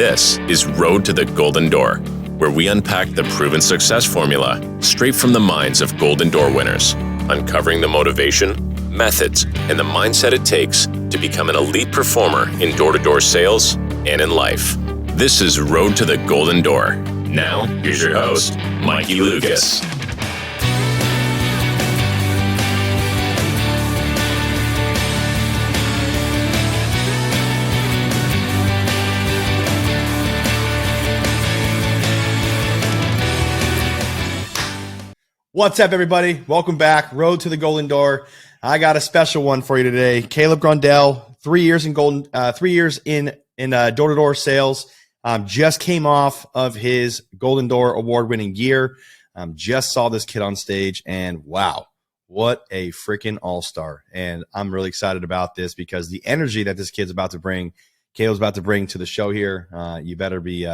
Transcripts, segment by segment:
This is Road to the Golden Door, where we unpack the proven success formula straight from the minds of Golden Door winners, uncovering the motivation, methods, and the mindset it takes to become an elite performer in door-to-door sales and in life. This is Road to the Golden Door. Now, here's your host, Mikey Lucas. What's up, everybody? Welcome back. Road to the Golden Door. I got a special one for you today. Caleb Grondel, 3 years in door-to-door sales. Just came off of his Golden Door award-winning year. Just saw this kid on stage, and wow, what a freaking all-star! And I'm really excited about this because the energy that this kid's about to bring, Caleb's about to bring to the show here. You better be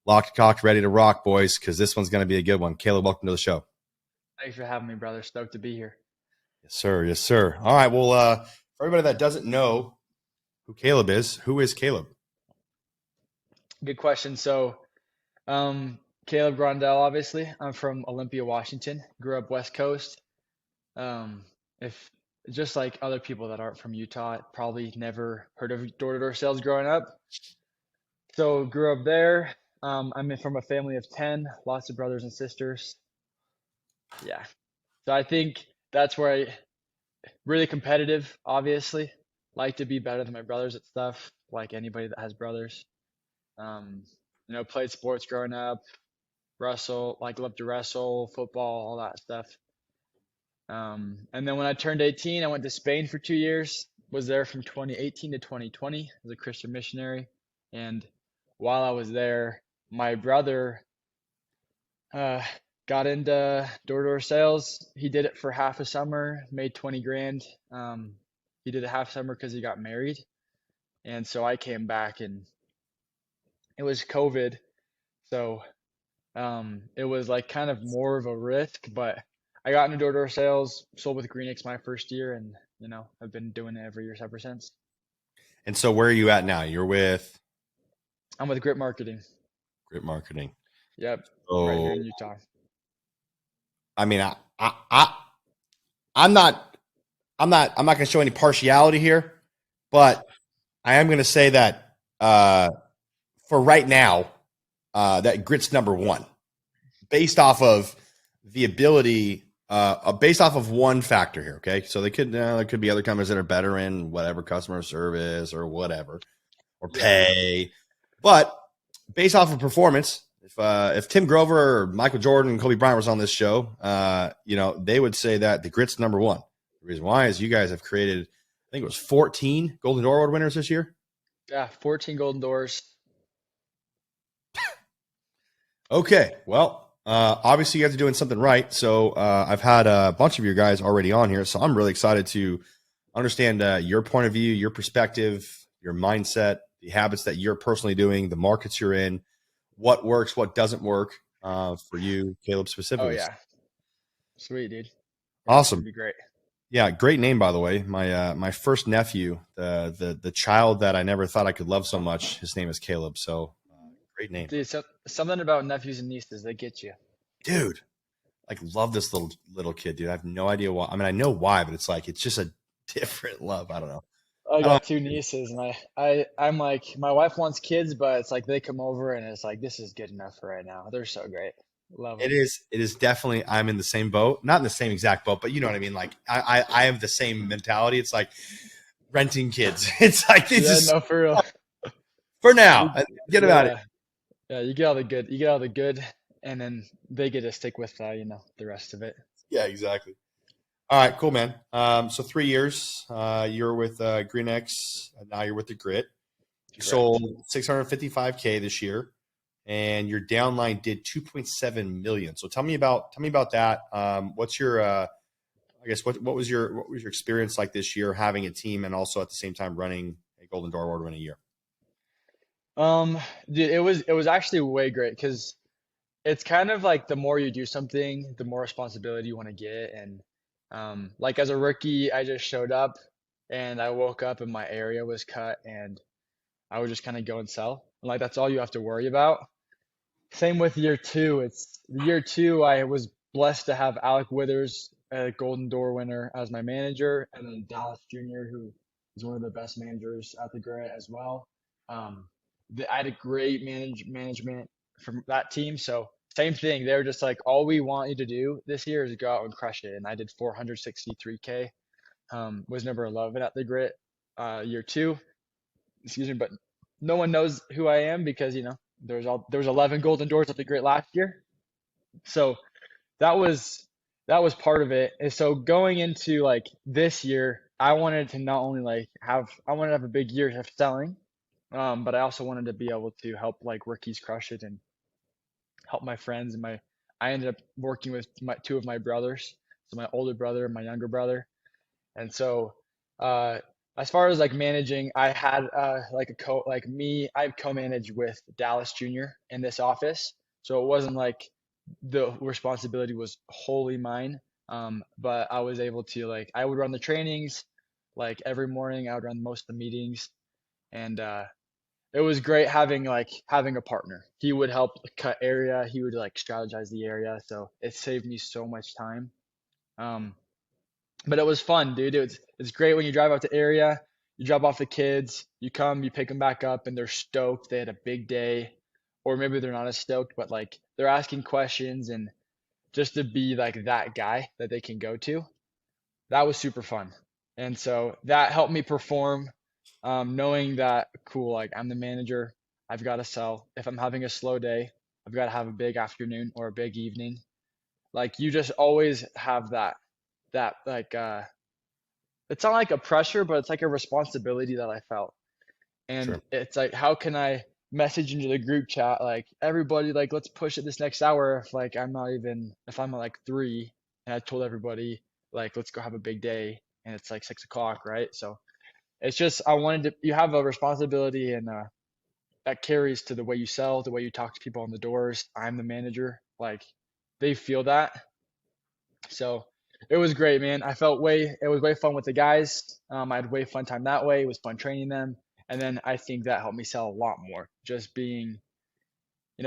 locked, cocked, ready to rock, boys, because this one's going to be a good one. Caleb, welcome to the show. Thanks for having me, brother. Stoked to be here. Yes, sir. Yes, sir. All right. Well, for everybody that doesn't know who Caleb is, who is Caleb? Good question. So, Caleb Grondel, obviously. I'm from Olympia, Washington. Grew up West Coast. If just like other people that aren't from Utah, probably never heard of door-to-door sales growing up. So, grew up there. I'm from a family of 10, lots of brothers and sisters. Yeah. So I think that's where I really competitive, obviously. Like to be better than my brothers at stuff, like anybody that has brothers. Played sports growing up, loved to wrestle, football, all that stuff. And then when I turned 18, I went to Spain for 2 years, was there from 2018 to 2020 as a Christian missionary. And while I was there, my brother got into door-to-door sales. He did it for half a summer, made 20 grand. He did a half summer because he got married. And so I came back and it was COVID. So it was like kind of more of a risk, but I got into door-to-door sales, sold with Greenix my first year, and I've been doing it every year ever since. And so where are you at now? You're with? I'm with Grip Marketing. Grip Marketing. Yep. So, right here in Utah. I mean, I'm not going to show any partiality here, but I am going to say that for right now, that Grit's number one, based off of the ability, based off of one factor here. Okay, so there could be other companies that are better in whatever customer service or whatever, or pay, but based off of performance. If Tim Grover or Michael Jordan and Kobe Bryant was on this show, they would say that the Grit's number one. The reason why is you guys have created, I think it was 14 Golden Door Award winners this year. Yeah, 14 Golden Doors. Okay, well, obviously you guys are doing something right. So I've had a bunch of your guys already on here, so I'm really excited to understand your point of view, your perspective, your mindset, the habits that you're personally doing, the markets you're in. What works, what doesn't work for you, Caleb, specifically. Oh, yeah. Sweet, dude. Awesome. That'd be great. Yeah, great name, by the way. My first nephew, the child that I never thought I could love so much, his name is Caleb. So great name. Dude, something about nephews and nieces, they get you. Dude, love this little kid, dude. I have no idea why. I mean, I know why, but it's just a different love. I don't know. I got two nieces, and I'm like, my wife wants kids, but it's like they come over and it's like, this is good enough for right now. They're so great. Love them. It is definitely, I'm in the same boat, not in the same exact boat, but you know what I mean? Like I have the same mentality. It's like renting kids. It's like, no, for real. For now, get about it. Yeah. You get all the good, and then they get to stick with, the rest of it. Yeah, exactly. All right, cool, man. So 3 years, you're with Greenix, and now you're with the Grit. You sold 655K this year, and your downline did 2.7 million. So tell me about that. What's your, what was your experience like this year, having a team and also at the same time running a Golden Door Award win a year? Dude, it was actually way great because it's kind of like the more you do something, the more responsibility you want to get, and like as a rookie, I just showed up and I woke up and my area was cut and I would just kind of go and sell. And like that's all you have to worry about. Same with year two. It's year two. I was blessed to have Alec Withers, a Golden Door winner, as my manager, and then Dallas Jr., who is one of the best managers at the Grit as well. Um, I had a great management from that team. So same thing. They were just like, all we want you to do this year is go out and crush it. And I did 463K. Was number 11 at the Grit year two. Excuse me, but no one knows who I am because there was 11 Golden Doors at the Grit last year. So that was that was part of it. And so going into like this year, I wanted to not only I wanted to have a big year of selling, but I also wanted to be able to help like rookies crush it and help my friends and my I ended up working with two of my brothers, so my older brother and my younger brother. And so, uh, as far as like managing, I had like a co like me, I co-managed with Dallas Jr. in this office. So it wasn't like the responsibility was wholly mine. But I was able to like I would run the trainings, like every morning I would run most of the meetings, and it was great having a partner. He would help cut area, he would like strategize the area, so it saved me so much time. Um, but it was fun, dude. It's great when you drive out to area, you drop off the kids, you come, you pick them back up, and they're stoked. They had a big day, or maybe they're not as stoked, but like they're asking questions, and just to be like that guy that they can go to, that was super fun. And so that helped me perform, knowing that cool, like I'm the manager, I've got to sell. If I'm having a slow day, I've got to have a big afternoon or a big evening. Like you just always have that like it's not like a pressure, but it's like a responsibility that I felt. And Sure. it's like, how can I message into the group chat like everybody like let's push it this next hour if like if I'm at like 3 and I told everybody like let's go have a big day and it's like 6 o'clock, right? So it's just I wanted to you have a responsibility and that carries to the way you sell, the way you talk to people on the doors. I'm the manager, like they feel that. So it was great, man. It was way fun with the guys. I had way fun time that way. It was fun training them. And then I think that helped me sell a lot more. Just being,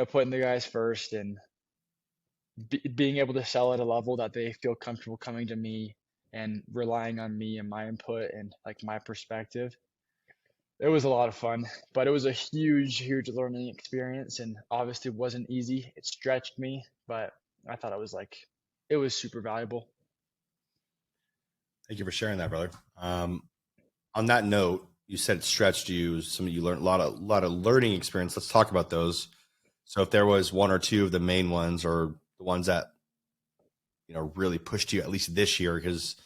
putting the guys first and being able to sell at a level that they feel comfortable coming to me and relying on me and my input and like my perspective. It was a lot of fun, but it was a huge, huge learning experience and obviously wasn't easy. It stretched me, but I thought it was super valuable. Thank you for sharing that, brother. On that note, you said it stretched you. Some of you learned a lot of learning experience. Let's talk about those. So, if there was one or two of the main ones, or the ones that really pushed you at least this year, because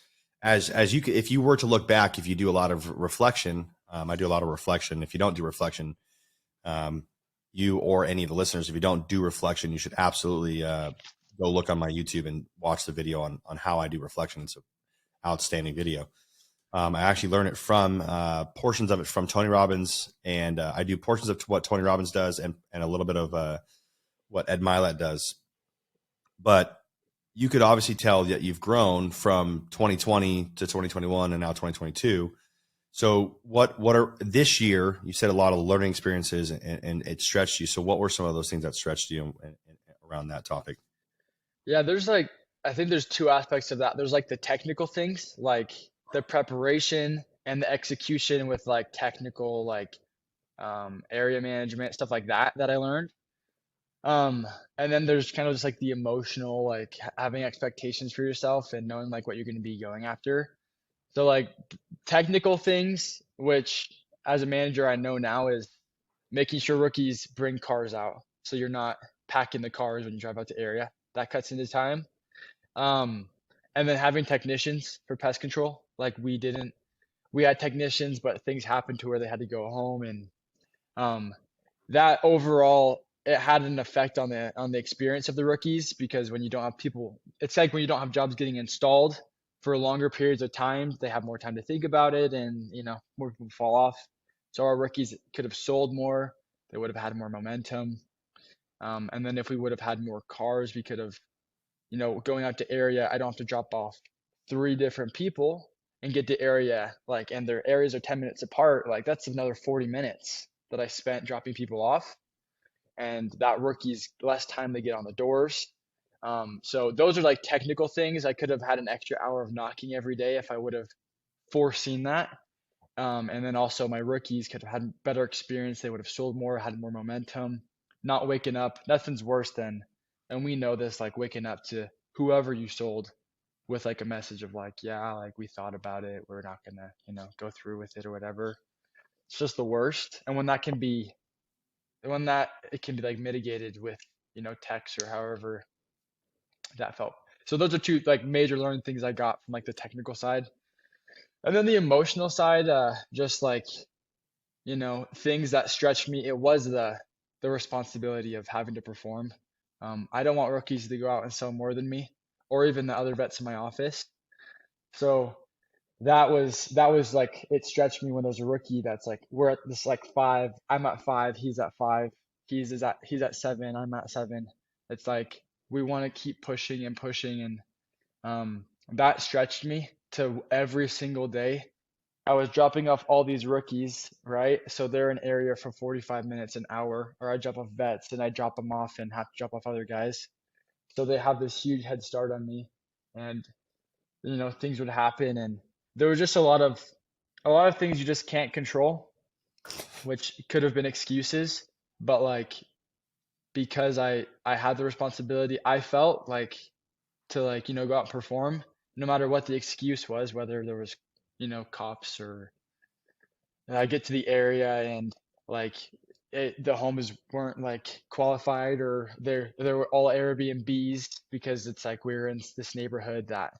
as you if you were to look back, if you do a lot of reflection, I do a lot of reflection. If you don't do reflection, you or any of the listeners, if you don't do reflection, you should absolutely go look on my YouTube and watch the video on how I do reflection. It's an outstanding video. I actually learned it from portions of it from Tony Robbins, and I do portions of what Tony Robbins does and a little bit of what Ed Milet does. But you could obviously tell that you've grown from 2020 to 2021 and now 2022. So what are this year? You said a lot of learning experiences and it stretched you. So what were some of those things that stretched you and around that topic? Yeah, I think there's two aspects of that. There's like the technical things, like the preparation and the execution with like technical, like area management, stuff like that I learned. And then there's kind of just like the emotional, like having expectations for yourself and knowing like what you're going to be going after. So like technical things, which as a manager I know now is making sure rookies bring cars out. So you're not packing the cars when you drive out to area. That cuts into time. Um, and then having technicians for pest control. Like we had technicians, but things happened to where they had to go home, and um, that overall it had an effect on the experience of the rookies because when you don't have people, it's like when you don't have jobs getting installed for longer periods of time, they have more time to think about it, and more people fall off. So our rookies could have sold more, they would have had more momentum, and then if we would have had more cars, we could have going out to area, I don't have to drop off 3 different people and get to area, like, and their areas are 10 minutes apart. Like that's another 40 minutes. that I spent dropping people off, and that rookie's less time they get on the doors. So those are like technical things. I could have had an extra hour of knocking every day if I would have foreseen that. And then also my rookies could have had better experience. They would have sold more, had more momentum, not waking up. Nothing's worse than, and we know this, like waking up to whoever you sold with like a message of like, yeah, like we thought about it. We're not gonna, go through with it or whatever. It's just the worst. And when that it can be like mitigated with, text or however that felt. So those are two like major learning things I got from like the technical side. And then the emotional side, just like, things that stretched me. It was the responsibility of having to perform. I don't want rookies to go out and sell more than me, or even the other vets in my office. So that was like it stretched me when there's a rookie that's like we're at this like five, I'm at five, he's at five, he's at seven, I'm at seven. It's like we want to keep pushing and pushing, and that stretched me to every single day. I was dropping off all these rookies, right? So they're in area for 45 minutes, an hour, or I drop off vets and I drop them off and have to drop off other guys. So they have this huge head start on me, and things would happen, and there was just a lot of things you just can't control, which could have been excuses, but like because I had the responsibility, I felt like to like go out and perform, no matter what the excuse was, whether there was cops or I get to the area and like the homes weren't like qualified, or they were all Airbnbs, because it's like we were in this neighborhood that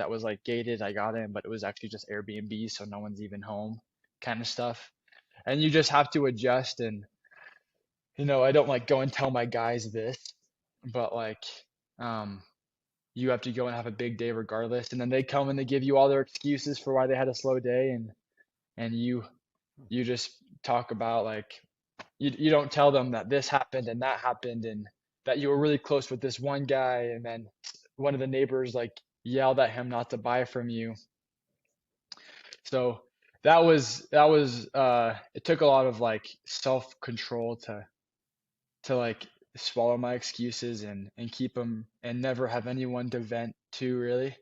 was like gated. I got in, but it was actually just Airbnb, so no one's even home, kind of stuff. And you just have to adjust. And I don't like go and tell my guys this, but like um you have to go and have a big day regardless. And then they come and they give you all their excuses for why they had a slow day, and you just talk about like you don't tell them that this happened and that happened, and that you were really close with this one guy, and then one of the neighbors like yelled at him not to buy from you. So that was it took a lot of like self-control to like swallow my excuses and keep them and never have anyone to vent to, really.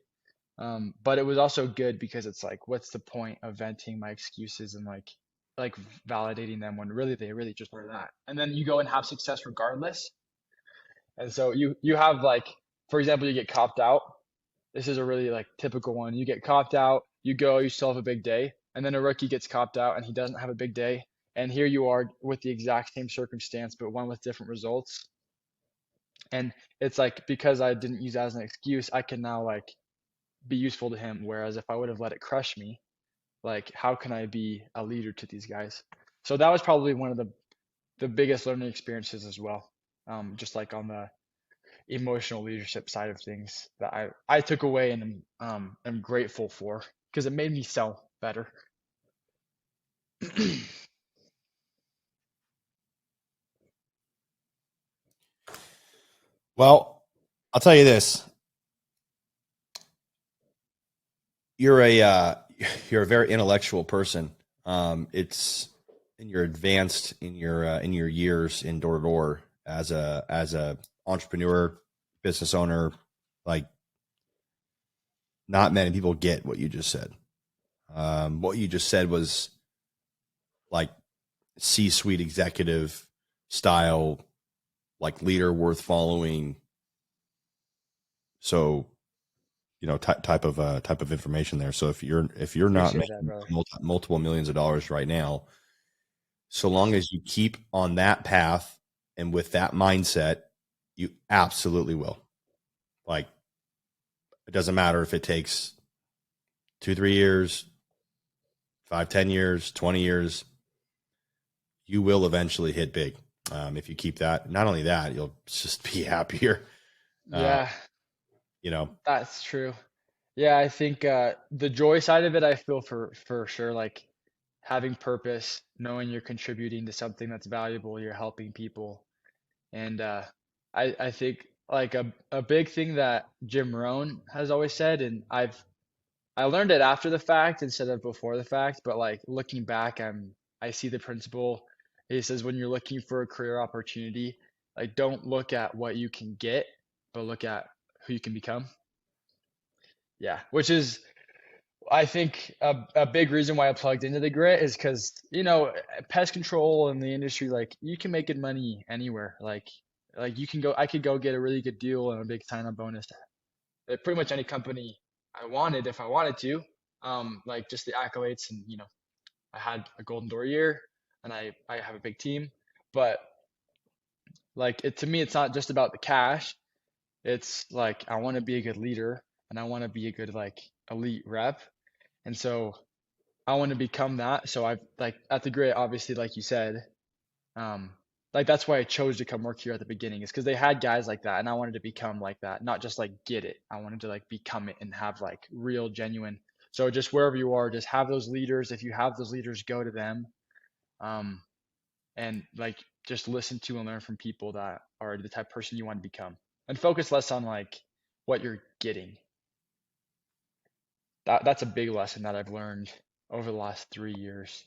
But it was also good because it's like, what's the point of venting my excuses and like validating them when really they really just are that. And then you go and have success regardless. And so you have like, for example, you get copped out. This is a really like typical one. You get copped out, you go, you still have a big day, and then a rookie gets copped out and he doesn't have a big day. And here you are with the exact same circumstance, but one with different results. And it's like because I didn't use that as an excuse, I can now like be useful to him. Whereas if I would have let it crush me, like how can I be a leader to these guys? So that was probably one of the biggest learning experiences as well. Just like on the emotional leadership side of things that I took away and am grateful for, because it made me sell better. Well, I'll tell you this: you're a you're a very intellectual person. It's and you're advanced in your years in door to door as a entrepreneur, business owner. Like, not many people get what you just said. What you just said was like C-suite executive style, like leader worth following. So, type of information there. So if you're not Appreciate that, making brother. multiple millions of dollars right now, so long as you keep on that path and with that mindset, you absolutely will. Like, it doesn't matter if it takes 2-3 years, 5-10 years, 20 years, you will eventually hit big. If you keep that, not only that, you'll just be happier. Uh, Yeah, you know, that's true. Yeah, I think the joy side of it, I feel for sure, like having purpose, knowing you're contributing to something that's valuable, you're helping people. And I think like a big thing that Jim Rohn has always said, and I learned it after the fact instead of before the fact, but like looking back, I see the principle. He says when you're looking for a career opportunity, like don't look at what you can get, but look at who you can become. Yeah, which is I think a big reason why I plugged into the grit is because, pest control in the industry, like you can make good money anywhere. Like I could go get a really good deal and a big sign-on bonus at pretty much any company I wanted if I wanted to. Like just the accolades and, I had a Golden Door year and I have a big team, but like to me, it's not just about the cash. It's like, I want to be a good leader and I want to be a good like elite rep. And so I want to become that. So I've like at the grid, obviously, like you said, um, like that's why I chose to come work here at the beginning, is because they had guys like that, and I wanted to become like that, not just like get it. I wanted to like become it and have like real, genuine. So just wherever you are, just have those leaders. If you have those leaders, go to them, um, and like just listen to and learn from people that are the type of person you want to become, and focus less on like what you're getting. That's a big lesson that I've learned over the last 3 years.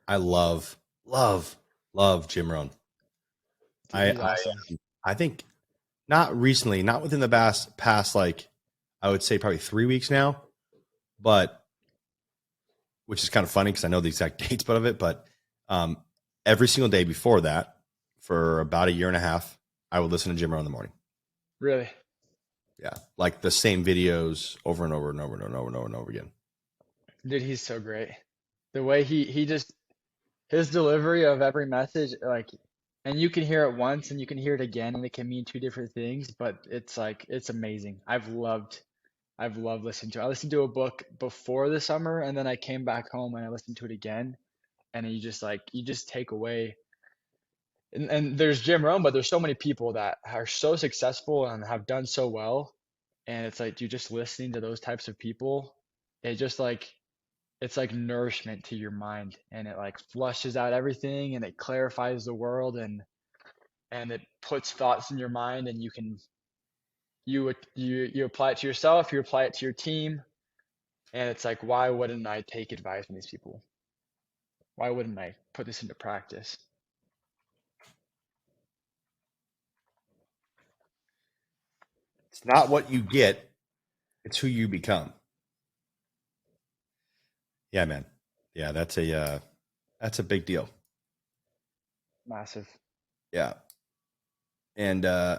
I love Jim Rohn. Dude, I, he's I awesome. I think not recently, not within the past like I would say probably 3 weeks now, but which is kind of funny because I know the exact dates of it. But um, every single day before that, for about a year and a half, I would listen to Jim Rohn in the morning. Really. Yeah, like the same videos over and over and over and over and over and over again. Dude, he's so great. The way he just his delivery of every message, like, and you can hear it once and you can hear it again, and it can mean two different things, but it's like it's amazing. I've loved listening to it. I listened to a book before the summer, and then I came back home and I listened to it again, and you just take away. And there's Jim Rohn, but there's so many people that are so successful and have done so well, and it's like, dude, just listening to those types of people, it just like it's like nourishment to your mind, and it like flushes out everything and it clarifies the world, and it puts thoughts in your mind, and you apply it to yourself, you apply it to your team, and it's like, why wouldn't I take advice from these people? Why wouldn't I put this into practice? It's not what you get; it's who you become. Yeah, man. Yeah, that's a big deal. Massive. Yeah, and I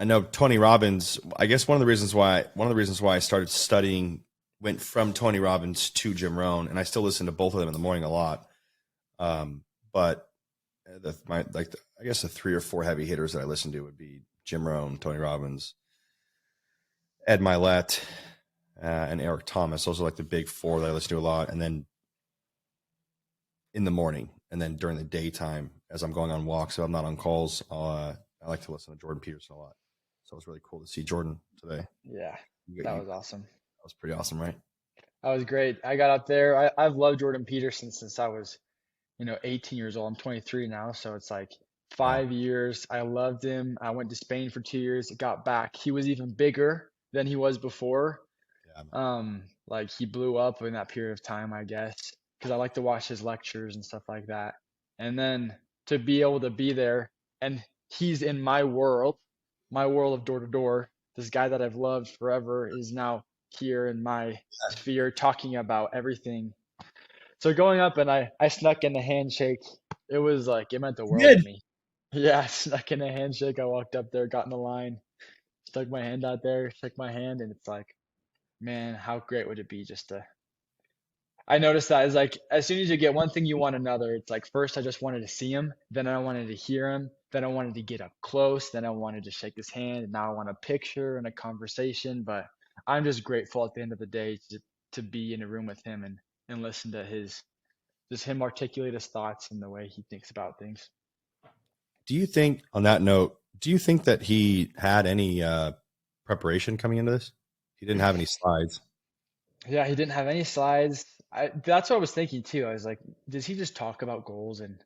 know Tony Robbins. I guess one of the reasons why I started studying went from Tony Robbins to Jim Rohn, and I still listen to both of them in the morning a lot. But I guess the three or four heavy hitters that I listen to would be Jim Rohn, Tony Robbins, Ed Milet, and Eric Thomas. Those are like the big four that I listen to a lot. And then in the morning, and then during the daytime, as I'm going on walks, if I'm not on calls, I like to listen to Jordan Peterson a lot. So it was really cool to see Jordan today. Yeah, You, that you, was awesome. that was pretty awesome, right? That was great. I got up there. I've loved Jordan Peterson since I was, 18 years old. I'm 23 now, so it's like Yeah. 5 years. I loved him. I went to Spain for 2 years, got back. He was even bigger than he was before. Yeah. Like he blew up in that period of time, I guess, because I like to watch his lectures and stuff like that. And then to be able to be there, and he's in my world of door to door. This guy that I've loved forever is now here in my sphere talking about everything. So going up and I snuck in the handshake. It was like it meant the You world to did. me. Yeah, I snuck in a handshake. I walked up there, got in the line, stuck my hand out there, shook my hand, and it's like, man, how great would it be just to I noticed that is like as soon as you get one thing, you want another. It's like first I just wanted to see him, then I wanted to hear him, then I wanted to get up close, then I wanted to shake his hand, and now I want a picture and a conversation. But I'm just grateful at the end of the day to be in a room with him and listen to him articulate his thoughts and the way he thinks about things. Do you think, on that note, do you think that he had any preparation coming into this? He didn't have any slides. Yeah, he didn't have any slides. That's what I was thinking too. I was like, does he just talk about goals? And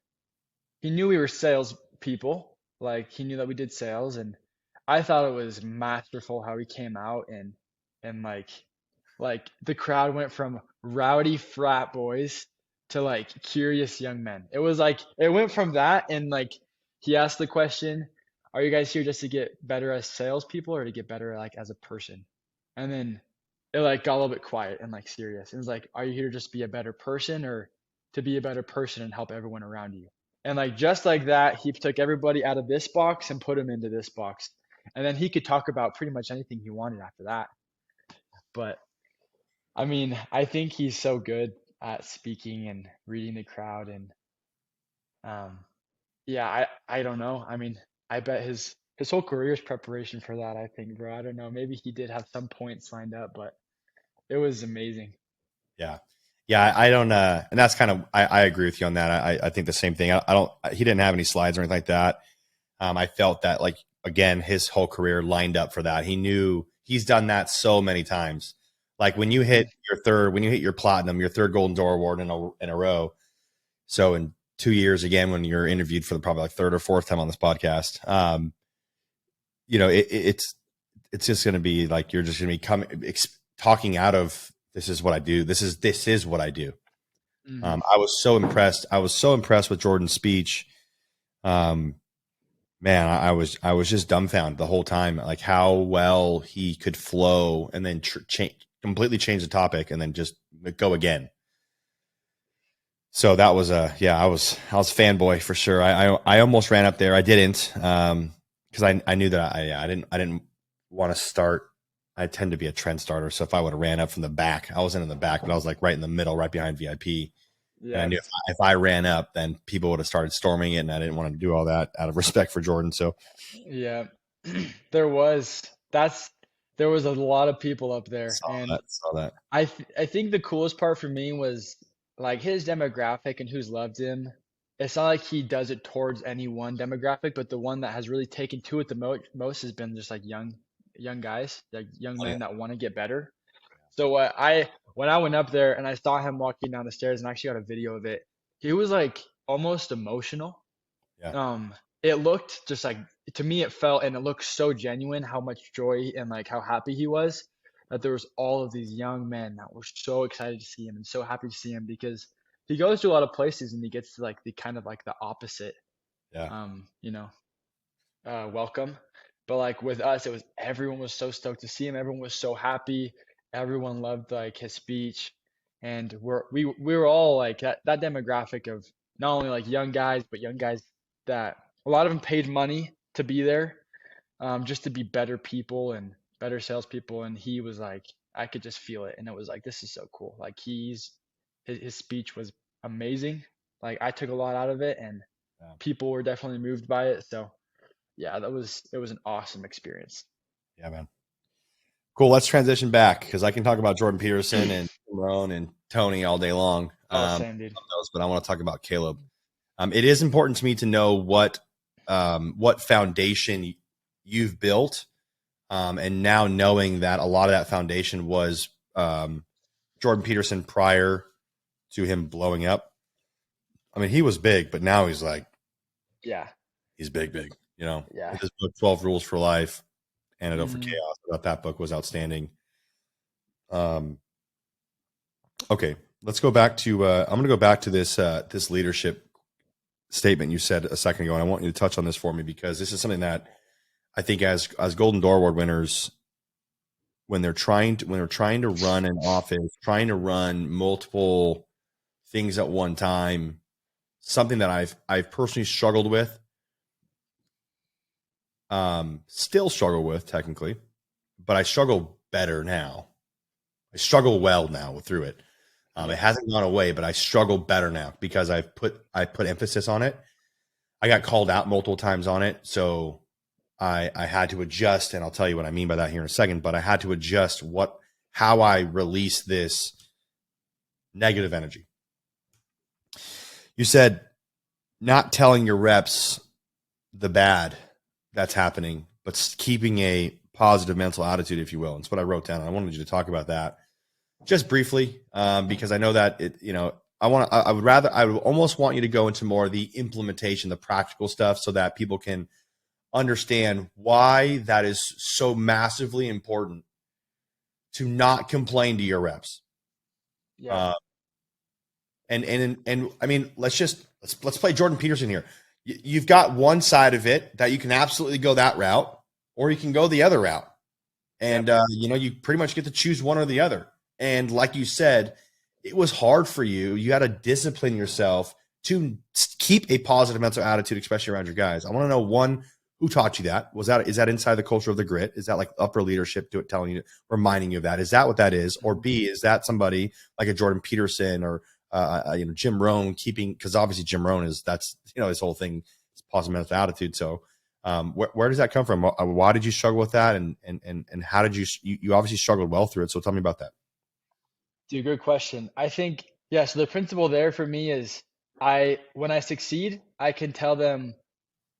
he knew we were sales people. Like he knew that we did sales, and I thought it was masterful how he came out and like like the crowd went from rowdy frat boys to like curious young men. It was like it went from that, and like he asked the question, "Are you guys here just to get better as salespeople or to get better like as a person?" And then it like got a little bit quiet and like serious. It was like, "Are you here to just be a better person or to be a better person and help everyone around you?" And like just like that, he took everybody out of this box and put them into this box. And then he could talk about pretty much anything he wanted after that. But I mean, I think he's so good at speaking and reading the crowd, and um, yeah, I don't know. I mean, I bet his whole career is preparation for that. I think, bro. I don't know. Maybe he did have some points lined up, but it was amazing. Yeah. Yeah. I don't, and that's kind of, I agree with you on that. I think the same thing. I don't, he didn't have any slides or anything like that. I felt that like, again, his whole career lined up for that. He knew he's done that so many times. Like when you hit when you hit your platinum, your third Golden Door Award in a row. So in 2 years, again, when you're interviewed for the probably like third or fourth time on this podcast, you know, it's just going to be like, you're just going to be talking out of, this is what I do. This is what I do. Hmm. I was so impressed. I was so impressed with Jordan's speech. Man, I was just dumbfounded the whole time, like how well he could flow and then completely change the topic and then just go again. So that was I was fanboy for sure. I almost ran up there. I didn't, because I knew that I didn't want to start. I tend to be a trend starter. So if I would have ran up from the back, I wasn't in the back, but I was like right in the middle, right behind VIP. And I Yeah, knew if I ran up, then people would have started storming it, and I didn't want to do all that out of respect for Jordan. So yeah. There was that's there was a lot of people up there, saw and that, saw that. I think the coolest part for me was like his demographic and who's loved him. It's not like he does it towards any one demographic, but the one that has really taken to it the most has been just like young guys, like young Oh yeah, men that want to get better. So when I went up there and I saw him walking down the stairs and I actually got a video of it, he was like almost emotional. yeah, um it looked just like, to me it felt, and it looked so genuine how much joy and like how happy he was, that there was all of these young men that were so excited to see him and so happy to see him, because he goes to a lot of places and he gets to like the kind of like the opposite, yeah, you know, welcome. But like with us, it was everyone was so stoked to see him. Everyone was so happy. Everyone loved like his speech, and we were all like that demographic of not only like young guys, but young guys that a lot of them paid money to be there, just to be better people and better salespeople. And he was like, I could just feel it, and it was like, this is so cool. Like his speech was amazing. Like I took a lot out of it, and yeah, people were definitely moved by it. So yeah, it was an awesome experience. yeah, man. Cool. Let's transition back because I can talk about Jordan Peterson and Ramon and Tony all day long. Oh, same dude. But I want to talk about Caleb. It is important to me to know what foundation you've built, and now knowing that a lot of that foundation was Jordan Peterson prior to him blowing up. I mean, he was big, but now he's like Yeah, he's big. You know, yeah. his book 12 Rules for Life, Antidote for Hmm. Chaos. I thought that book was outstanding. Okay, let's go back to. I'm going to go back to this leadership statement you said a second ago, and I want you to touch on this for me because this is something that I think as Golden Door Award winners, when they're trying to run an office, trying to run multiple things at one time, something that I've personally struggled with, still struggle with technically, but I struggle better now. I struggle well now through it. It Yeah. hasn't gone away, but I struggle better now because I put emphasis on it. I got called out multiple times on it, so I had to adjust, and I'll tell you what I mean by that here in a second. But I had to adjust how I release this negative energy. You said not telling your reps the bad that's happening, but keeping a positive mental attitude, if you will. It's what I wrote down. I wanted you to talk about that just briefly, because I know that I would almost want you to go into more of the implementation, the practical stuff, so that people can understand why that is so massively important to not complain to your reps. Yeah. Uh, and I mean, let's play Jordan Peterson here. You've got one side of it that you can absolutely go that route, or you can go the other route, and you pretty much get to choose one or the other. And like you said, it was hard for you. You had to discipline yourself to keep a positive mental attitude, especially around your guys. I want to know, one, who taught you that? Is that inside the culture of the grit? Is that like upper leadership telling you, reminding you of that? Is that what that is? Or B, is that somebody like a Jordan Peterson or Jim Rohn keeping, because obviously Jim Rohn that's his whole thing is positive mental attitude. So where does that come from? Why did you struggle with that? And how did you obviously struggled well through it. So tell me about that. Dude, good question. I think, yeah, so the principle there for me is when I succeed, I can tell them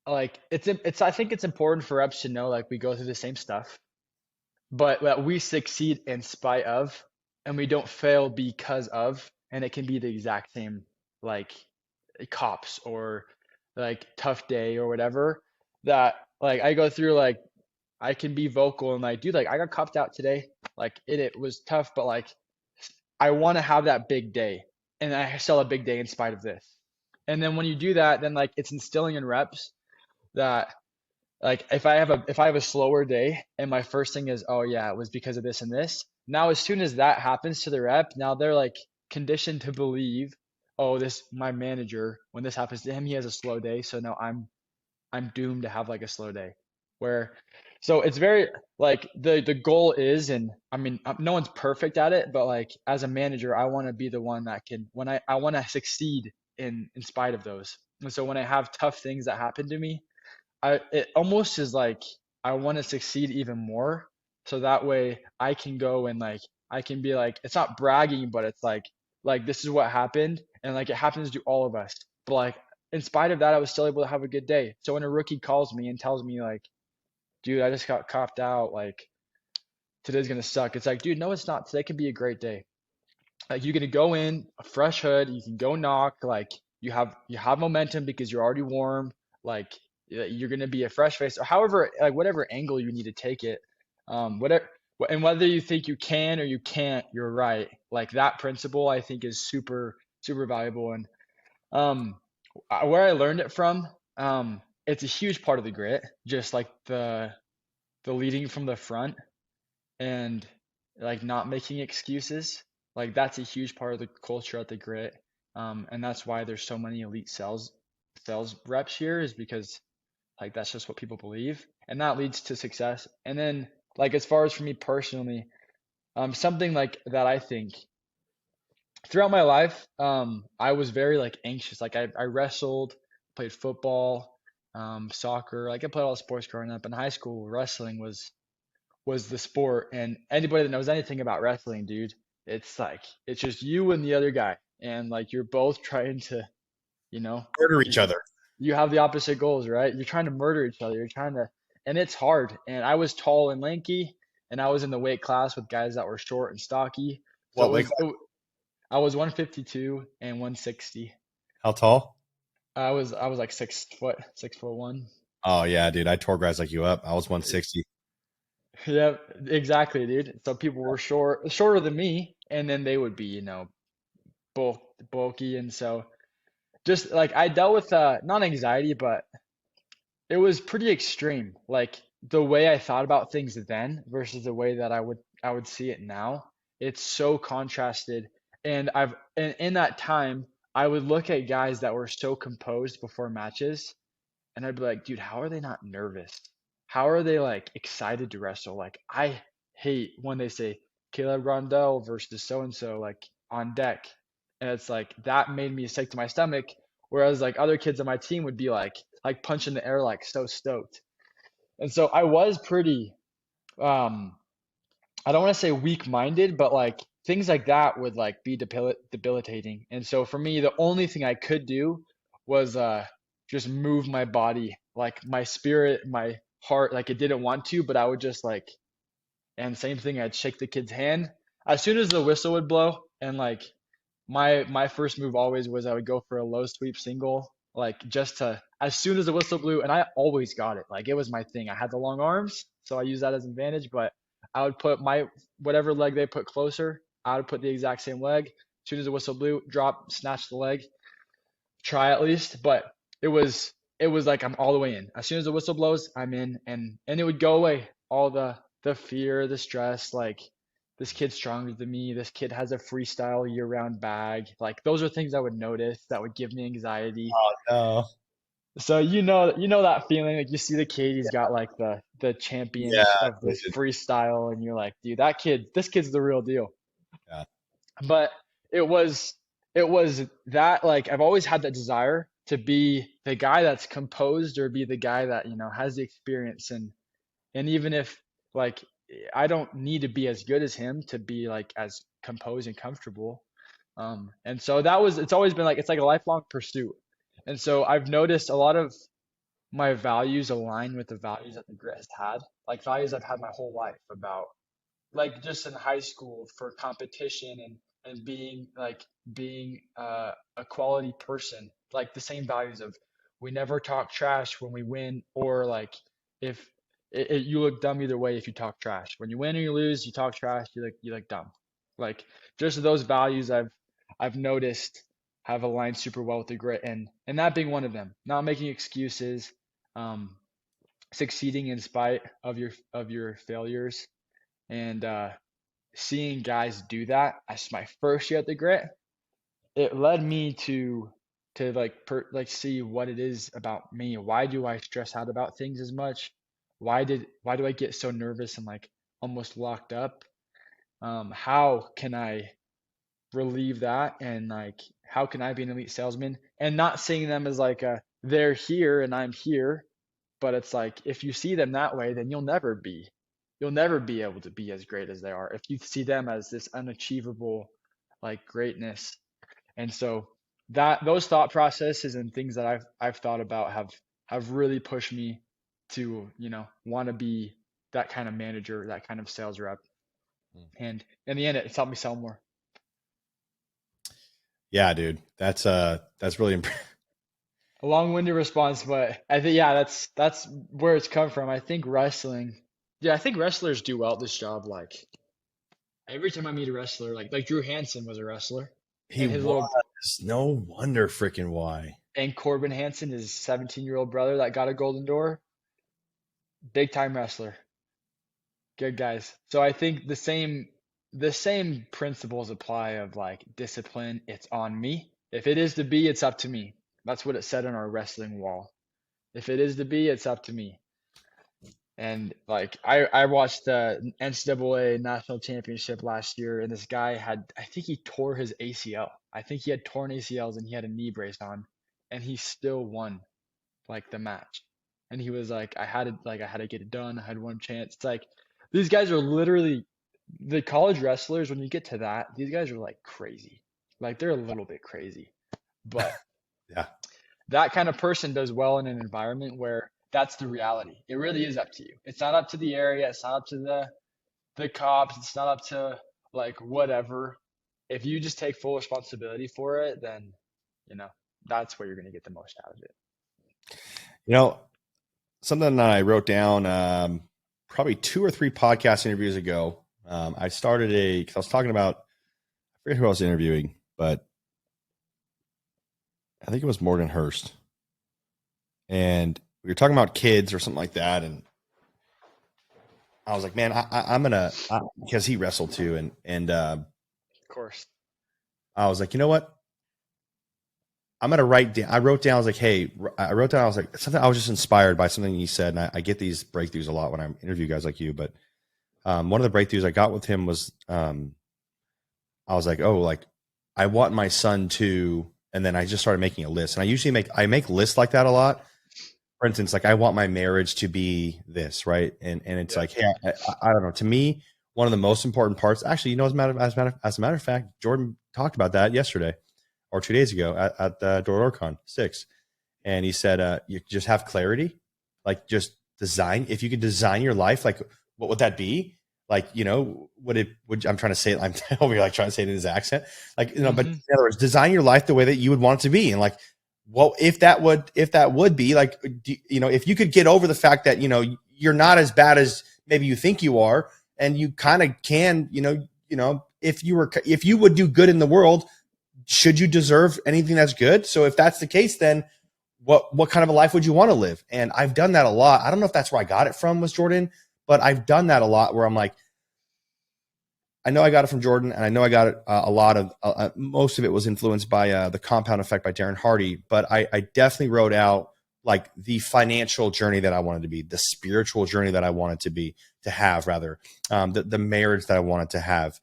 like I think it's important for reps to know like we go through the same stuff, but that we succeed in spite of, and we don't fail because of, and it can be the exact same like cops or like tough day or whatever that like I go through like I can be vocal and like dude like I got copped out today, like it was tough, but like I want to have that big day, and I still have a big day in spite of this. And then when you do that, then like it's instilling in reps that like if I have a slower day and my first thing is, oh yeah, it was because of this and this. Now as soon as that happens to the rep, now they're like conditioned to believe, oh, this my manager, when this happens to him, he has a slow day, so now I'm doomed to have like a slow day. Where so it's very like the goal is, and I mean no one's perfect at it, but like as a manager, I want to be the one that can when I want to succeed in spite of those. And so when I have tough things that happen to me, it almost is like I want to succeed even more, so that way I can go and like I can be like it's not bragging, but it's like this is what happened, and like it happens to all of us. But like in spite of that, I was still able to have a good day. So when a rookie calls me and tells me like, dude, I just got copped out, like today's gonna suck. It's like, dude, no, it's not. Today can be a great day. Like you're gonna go in a fresh hood, you can go knock, like you have momentum because you're already warm, like you're gonna be a fresh face or however like whatever angle you need to take it, whatever and whether you think you can or you can't, you're right. Like that principle I think is super valuable. And um where I learned it from, it's a huge part of the grit, just like the leading from the front and like not making excuses. Like that's a huge part of the culture at the grit. And that's why there's so many elite sales reps here, is because like that's just what people believe, and that leads to success. And then like as far as for me personally, something like that I think throughout my life, I was very like anxious. Like I wrestled, played football, soccer. Like I played all the sports growing up. In high school, wrestling was the sport. And anybody that knows anything about wrestling, dude, it's like it's just you and the other guy, and like you're both trying to, you know, Murder each you, other. you have the opposite goals, right? You're trying to murder each other. You're trying to, and it's hard. And I was tall and lanky, and I was in the weight class with guys that were short and stocky. So What weight class? I was 152 and 160. How tall? I was like 6 foot, 6'1". Oh yeah, dude. I tore guys like you up. I was 160. Yeah, exactly, dude. So people were shorter than me, and then they would be, bulk, bulky, and so just like I dealt with not anxiety, but it was pretty extreme. Like the way I thought about things then versus the way that I would see it now. It's so contrasted. And in that time, I would look at guys that were so composed before matches, and I'd be like, dude, how are they not nervous? How are they like excited to wrestle? Like I hate when they say Caleb Grondel versus so and so like on deck. And it's like that made me sick to my stomach. Whereas like other kids on my team would be like punching the air like so stoked. And so I was pretty um I don't want to say weak-minded, but like things like that would like be debilitating. And so for me, the only thing I could do was just move my body, like my spirit, my heart, like it didn't want to, but I would just like, and same thing, I'd shake the kid's hand as soon as the whistle would blow, and like my first move always was I would go for a low sweep single, like just to as soon as the whistle blew, and I always got it. Like it was my thing. I had the long arms, so I used that as an advantage, but I would put whatever leg they put closer, I would put the exact same leg. As soon as the whistle blew, drop, snatch the leg, try at least. But it was like I'm all the way in. As soon as the whistle blows, I'm in, and it would go away. All the fear, the stress, like this kid's stronger than me. This kid has a freestyle year-round bag. Like those are things I would notice that would give me anxiety. Oh no. So you know that feeling, like you see the kid, he's got like the champion Yeah. of this freestyle, and you're like, dude, this kid's the real deal. Yeah. But it was that, like I've always had that desire to be the guy that's composed, or be the guy that, has the experience, and even if like I don't need to be as good as him to be like as composed and comfortable. And so it's always been like, it's like a lifelong pursuit. And so I've noticed a lot of my values align with the values that the grit has had, like values I've had my whole life about, like just in high school for competition and being a quality person, like the same values of we never talk trash when we win, or like if you look dumb either way if you talk trash. When you win or you lose, you talk trash, you look dumb. Like just those values I've noticed have aligned super well with the grit, and that being one of them. Not making excuses, um, succeeding in spite of your failures, and seeing guys do that as my first year at the grit, it led me to see what it is about me. Why do I stress out about things as much? Why do I get so nervous and like almost locked up? How can I relieve that, and like how can I be an elite salesman, and not seeing them as like they're here and I'm here, but it's like if you see them that way, then you'll never be able to be as great as they are if you see them as this unachievable like greatness. And so that those thought processes and things that I've thought about have really pushed me to, want to be that kind of manager, that kind of sales rep. And in the end, it's helped me sell more. Yeah, dude. That's really impressive. A long-winded response, but I think, yeah, that's where it's come from. I think wrestling, yeah, I think wrestlers do well at this job. Like every time I meet a wrestler, like Drew Hansen was a wrestler, He and his was. No wonder freaking why. and Corbin Hansen, his 17-year-old brother that got a Golden Door, big time wrestler, good guys. So I think the same principles apply of like discipline. It's on me. If it is to be, it's up to me. That's what it said on our wrestling wall. If it is to be, it's up to me. And like I watched the NCAA national championship last year, and this guy I think he tore his ACL. I think he had torn ACLs and he had a knee brace on, and he still won like the match. And he was like, I had to get it done. I had one chance. It's like these guys are literally the college wrestlers. When you get to that, these guys are like crazy. Like they're a little bit crazy, but Yeah. that kind of person does well in an environment where that's the reality. It really is up to you. It's not up to the area. It's not up to the cops. It's not up to like whatever. If you just take full responsibility for it, then, that's where you're going to get the most out of it. Something that I wrote down probably 2 or 3 podcast interviews ago. I started because I was talking about, I forget who I was interviewing, but I think it was Morgan Hurst. And we were talking about kids or something like that. And I was like, man, I'm going to, because he wrestled too. And Of course. I was like, you know what? I'm going to write down. I wrote down, I was like, hey, I wrote down, I was like, something, I was just inspired by something he said. And I get these breakthroughs a lot when I interview guys like you. But one of the breakthroughs I got with him was, I was like, oh, like I want my son to, and then I just started making a list. And I usually make lists like that a lot. For instance, like I want my marriage to be this, right? And it's like, hey, I don't know. To me, one of the most important parts, actually, as a matter of fact, Jordan talked about that yesterday or 2 days ago at the DoorCon 6. And he said, you just have clarity, like just design. If you could design your life, like what would that be? Like, I'm trying to say it, I'm over here like trying to say it in his accent. Like, but in other words, design your life the way that you would want it to be. And like, well, if that would be like, if you could get over the fact that, you're not as bad as maybe you think you are, and you kind of can, if you would do good in the world, should you deserve anything that's good? So if that's the case, then what kind of a life would you want to live? And I've done that a lot. I don't know if that's where I got it from was Jordan, but I've done that a lot where I'm like, I know I got it from Jordan, and I know I got it a lot of most of it was influenced by the Compound Effect by Darren Hardy, but I definitely wrote out like the financial journey that I wanted to be, the spiritual journey that I wanted to have rather, the marriage that I wanted to have,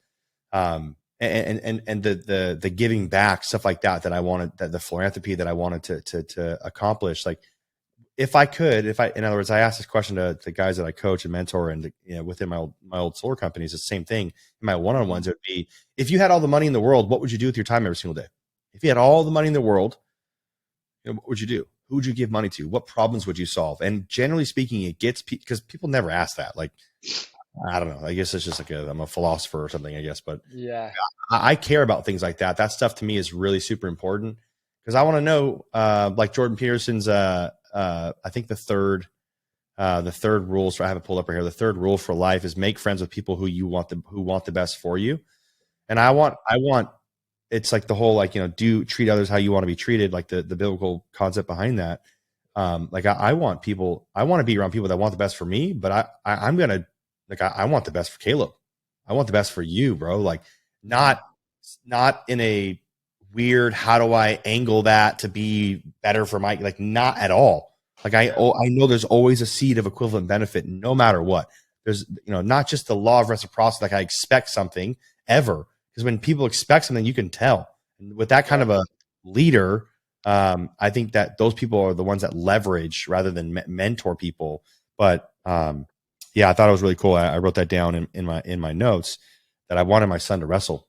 and the giving back, stuff like that I wanted, that the philanthropy that I wanted to accomplish. Like if I could, in other words, I asked this question to the guys that I coach and mentor, and within my old solar companies, the same thing. In my one-on-ones, it would be, if you had all the money in the world, what would you do with your time every single day? If you had all the money in the world, what would you do? Who would you give money to? What problems would you solve? And generally speaking, it gets, because people never ask that. Like, I don't know. I guess it's just like I'm a philosopher or something, I guess. But Yeah. I care about things like that. That stuff to me is really super important, because I want to know, like Jordan Peterson's, I think the third rules, I have it pulled up right here. The third rule for life is make friends with people who want the best for you. And I want, it's like the whole, like, treat others how you want to be treated. Like the biblical concept behind that. Like I want to be around people that want the best for me, but I'm going to, like, I want the best for Caleb. I want the best for you, bro. Like not in a weird, how do I angle that to be better for Mike? Like not at all. Like I know there's always a seed of equivalent benefit, no matter what. There's, not just the law of reciprocity. Like I expect something ever, because when people expect something, you can tell. And with that kind of a leader, I think that those people are the ones that leverage rather than mentor people. But yeah, I thought it was really cool. I wrote that down in my notes, that I wanted my son to wrestle.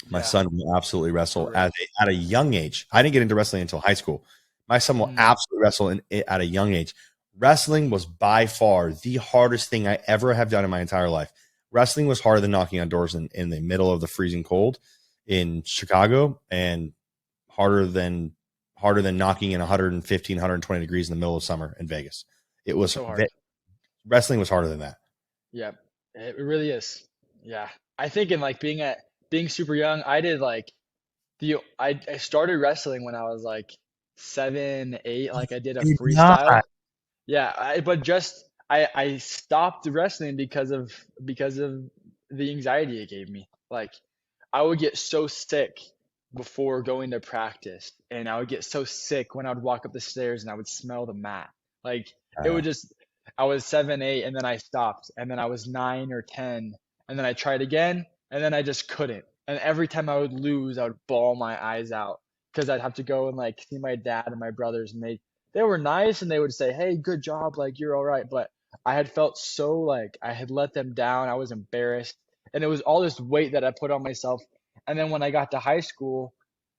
My son will absolutely wrestle at a young age. I didn't get into wrestling until high school. My son will absolutely wrestle at a young age. Wrestling was by far the hardest thing I ever have done in my entire life. Wrestling was harder than knocking on doors in the middle of the freezing cold in Chicago, and harder than knocking in 115, 120 degrees in the middle of summer in Vegas. It was so hard. Wrestling was harder than that. Yeah, it really is. Yeah. I think in like being super young, I did like I started wrestling when I was like 7, 8. Like I did a freestyle. Yeah, I stopped wrestling because of the anxiety it gave me. Like I would get so sick before going to practice, and I would get so sick when I would walk up the stairs and I would smell the mat. Like it would just, I was 7, 8, and then I stopped, and then I was 9 or 10, and then I tried again, and then I just couldn't. And every time I would lose, I would bawl my eyes out, because I'd have to go and like see my dad and my brothers, and they were nice, and they would say, "Hey, good job, like you're all right." But I had felt so like I had let them down. I was embarrassed, and it was all this weight that I put on myself. And then when I got to high school,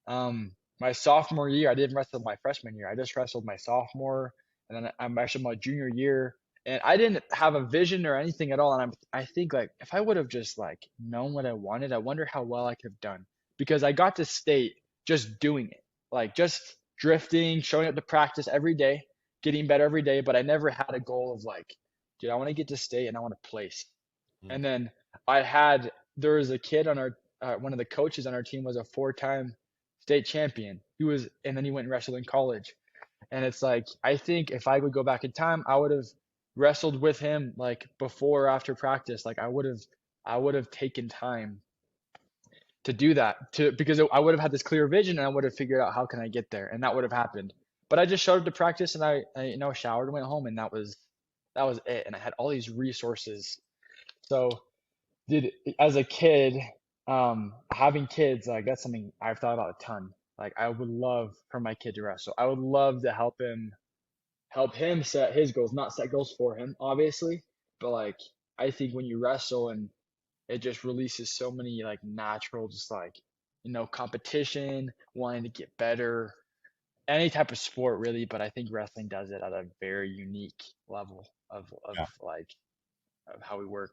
my sophomore year, I didn't wrestle my freshman year. I just wrestled my sophomore, and then I wrestled my junior year. And I didn't have a vision or anything at all. And I think like if I would have just like known what I wanted, I wonder how well I could have done, because I got to state just doing it, like just drifting, showing up to practice every day, getting better every day. But I never had a goal of like, dude, I want to get to state and I want to place. And then there was a kid on our, one of the coaches on our team was a 4-time state champion. And then he went and wrestled in college. And it's like, I think if I would go back in time, I would have wrestled with him like before or after practice. Like I would have taken time to do that, because I would have had this clear vision, and I would have figured out how can I get there, and that would have happened. But I just showed up to practice, and I showered and went home, and that was it. And I had all these resources. So as a kid, having kids, like that's something I've thought about a ton. Like I would love for my kid to wrestle. I would love to help him set his goals, not set goals for him, obviously. But like I think when you wrestle, and it just releases so many like natural, just like, competition, wanting to get better, any type of sport really. But I think wrestling does it at a very unique level of like of how we work.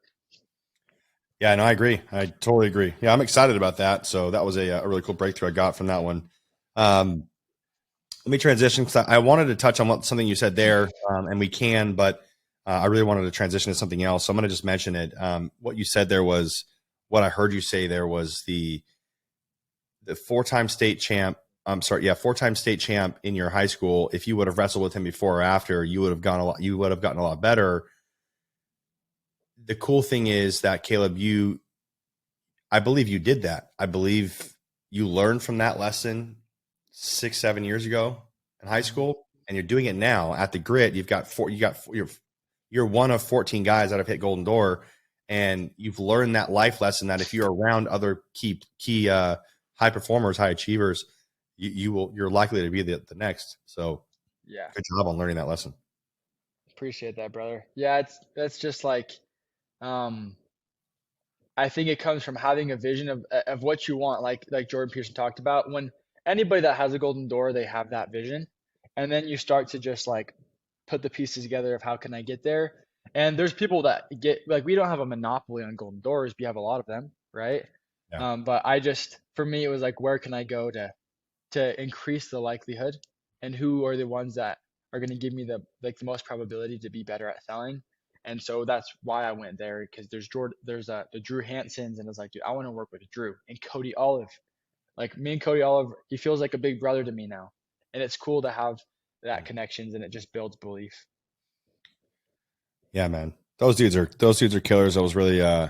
Yeah, no, I agree. I totally agree. Yeah, I'm excited about that. So that was a really cool breakthrough I got from that one. Let me transition, because I wanted to touch on something you said there, and we can, but I really wanted to transition to something else, so I'm going to just mention it. What you said there was what I heard you say there was the four-time state champ. I'm sorry, yeah, four-time state champ in your high school. If you would have wrestled with him before or after, you would have gone a lot. You would have gotten a lot better. The cool thing is that Caleb, I believe you did that. I believe you learned from that lesson 6, 7 years ago in high school, and you're doing it now at the grit. You're one of 14 guys that have hit Golden Door, and you've learned that life lesson that if you're around other key high performers, high achievers, you're likely to be the next. So Yeah. good job on learning that lesson. Appreciate that, brother. Yeah, that's just like um I think it comes from having a vision of what you want, like Jordan Peterson talked about. When anybody that has a golden door, they have that vision, and then you start to just like put the pieces together of how can I get there. And there's people that get like we don't have a monopoly on golden doors. We have a lot of them, right? Yeah. But for me, it was like where can I go to increase the likelihood, and who are the ones that are going to give me the most probability to be better at selling. And so that's why I went there, because there's the Drew Hansons, and it's like, dude, I want to work with Drew and Cody Olive. Like me and Cody Olive, he feels like a big brother to me now, and it's cool to have that connections, and it just builds belief. Yeah, man. Those dudes are killers. I was really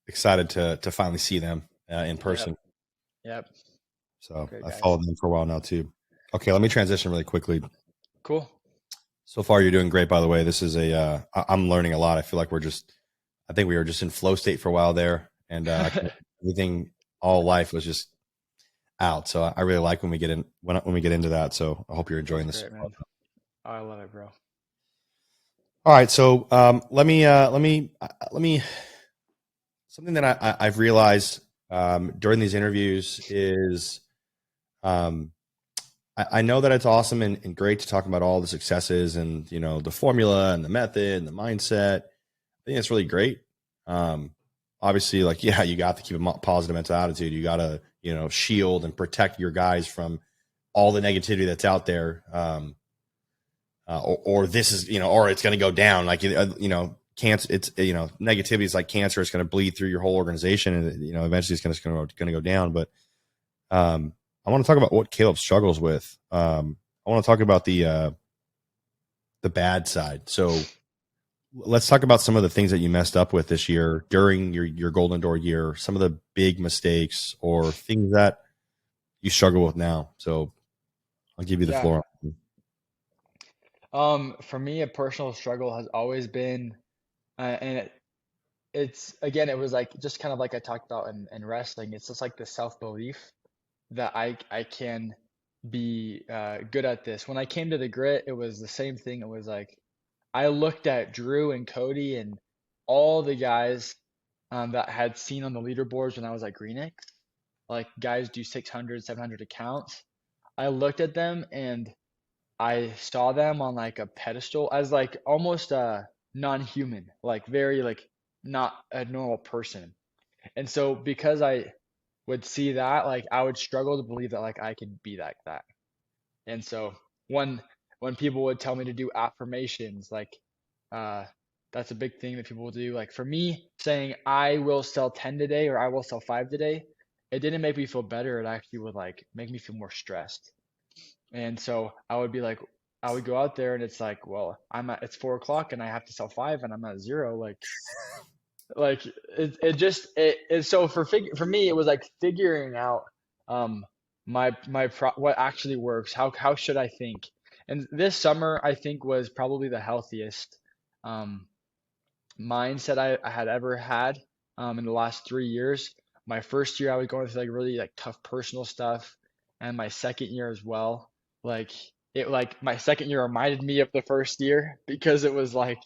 excited to finally see them in person. Yep. So Great I guys. followed them for a while now too. Okay, let me transition really quickly. Cool. So far, you're doing great. By the way, this is I'm learning a lot. I feel like I think we were just in flow state for a while there, and everything, all life was just out. So I really like when we get into that. So I hope you're enjoying That's this. great, man. Oh, I love it, bro. All right, so let me something that I've realized during these interviews is I know that it's awesome and great to talk about all the successes and the formula and the method and the mindset. I think it's really great. Obviously, like you got to keep a positive mental attitude. You got to shield and protect your guys from all the negativity that's out there. Or this is or it's going to go down like cancer. It's negativity is like cancer. It's going to bleed through your whole organization, and eventually it's going to go down. But I want to talk about what Caleb struggles with. I want to talk about the bad side. So let's talk about some of the things that you messed up with this year during your Golden Door year. Some of the big mistakes or things that you struggle with now. So I'll give you the floor. For me, a personal struggle has always been, and it's again, it was like just kind of like I talked about in wrestling. It's just like the self-belief that I can be good at this. When I came to the grit, it was the same thing. It was like I looked at Drew and Cody and all the guys that I had seen on the leaderboards when I was at Greenix, like guys do 600, 700 accounts. I looked at them and I saw them on like a pedestal as like almost non-human, like very like not a normal person. And so because I would see that, like I would struggle to believe that like I could be like that. And so when when people would tell me to do affirmations, like uh that's a big thing that people will do. Like for me, saying I will sell 10 today or I will sell 5 today, it didn't make me feel better. It actually would like make me feel more stressed. And so I would be like, I would go out there and it's like, well, it's 4 o'clock and I have to sell 5 and I'm at 0. Like so for me, it was like figuring out, um, what actually works. How should I think? And this summer, I think was probably the healthiest, um, mindset I had ever had, in the last 3 years. My first year, I was going through like really like tough personal stuff, and my second year as well. Like like my second year reminded me of the first year because it was like,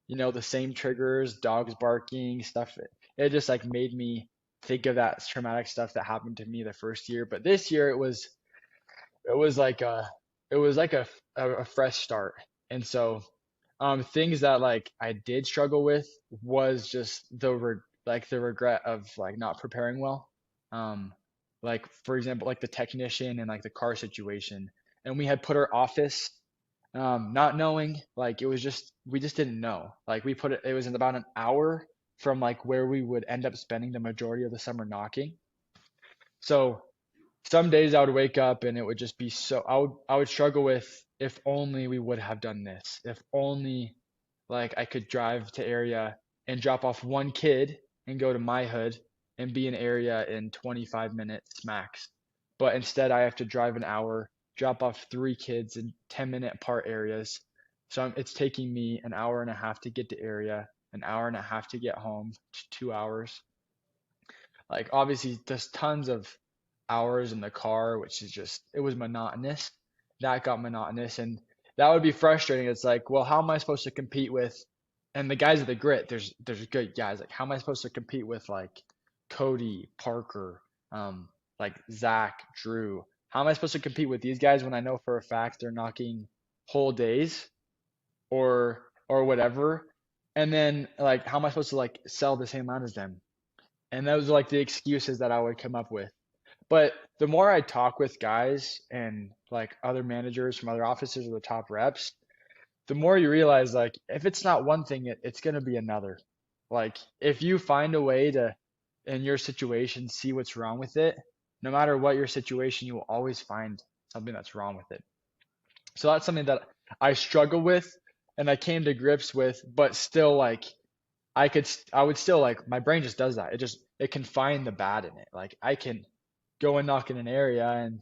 the same triggers, dogs barking, stuff. It just like made me think of that traumatic stuff that happened to me the first year. But this year, it was like a it was like a fresh start. And so things that like I did struggle with was just the regret of like not preparing well. Um, like for example, like the technician and like the car situation, and we had put our office not knowing, like it was just we just didn't know. Like it was in about an hour from like where we would end up spending the majority of the summer knocking. So some days I would wake up and it would just be so I would struggle with, if only we would have done this. If only like I could drive to area and drop off one kid and go to my hood and be in area in 25 minutes max. But instead I have to drive an hour, drop off three kids in 10-minute apart areas. So it's taking me an hour and a half to get to area, an hour and a half to get home, 2 hours. Like obviously there's tons of hours in the car, which is just it was monotonous. That got monotonous and that would be frustrating. It's like, well, how am I supposed to compete with, and the guys at the grit, there's good guys. Like how am I supposed to compete with like Cody, Parker, like Zach, Drew? How am I supposed to compete with these guys when I know for a fact they're knocking whole days or whatever? And then like how am I supposed to like sell the same amount as them? And those are like the excuses that I would come up with. But the more I talk with guys and like other managers from other offices or the top reps, the more you realize like if it's not one thing, it's gonna be another. Like if you find a way to, in your situation, see what's wrong with it, no matter what your situation, you will always find something that's wrong with it. So that's something that I struggle with and I came to grips with, but still like I would still like my brain just does that. It can find the bad in it. Like I can go and knock in an area and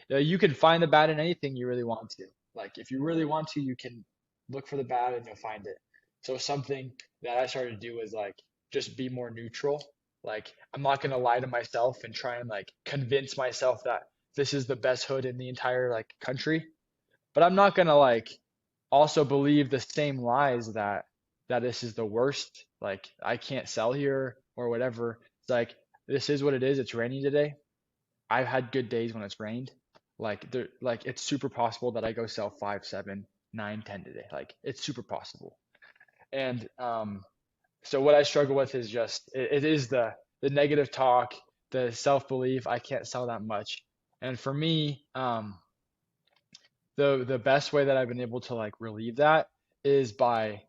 you can find the bad in anything you really want to. Like if you really want to, you can look for the bad and you'll find it. So something that I started to do is like just be more neutral. Like I'm not gonna lie to myself and try and like convince myself that this is the best hood in the entire like country. But I'm not gonna like also believe the same lies that this is the worst. Like I can't sell here or whatever. It's like this is what it is. It's raining today. I've had good days when it's rained. Like it's super possible that I go sell 5, 7, 9, 10 today. Like it's super possible. And so what I struggle with is just it is the negative talk, the self-belief. I can't sell that much. And for me, the best way that I've been able to like relieve that is by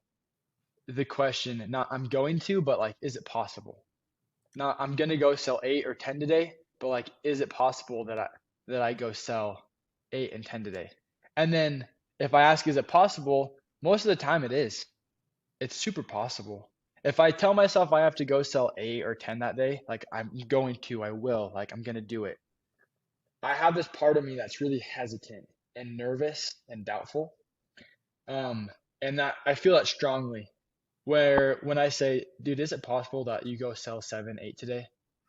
the question, not I'm going to, but like, is it possible? Not I'm gonna go sell 8 or 10 today, but like, is it possible that I go sell 8 and 10 today? And then if I ask, is it possible? Most of the time it is. It's super possible. If I tell myself I have to go sell 8 or 10 that day, like I'm going to, I will, like I'm gonna do it. I have this part of me that's really hesitant and nervous and doubtful. Um, and that I feel that strongly. Where when I say, dude, is it possible that you go sell 7, 8 today?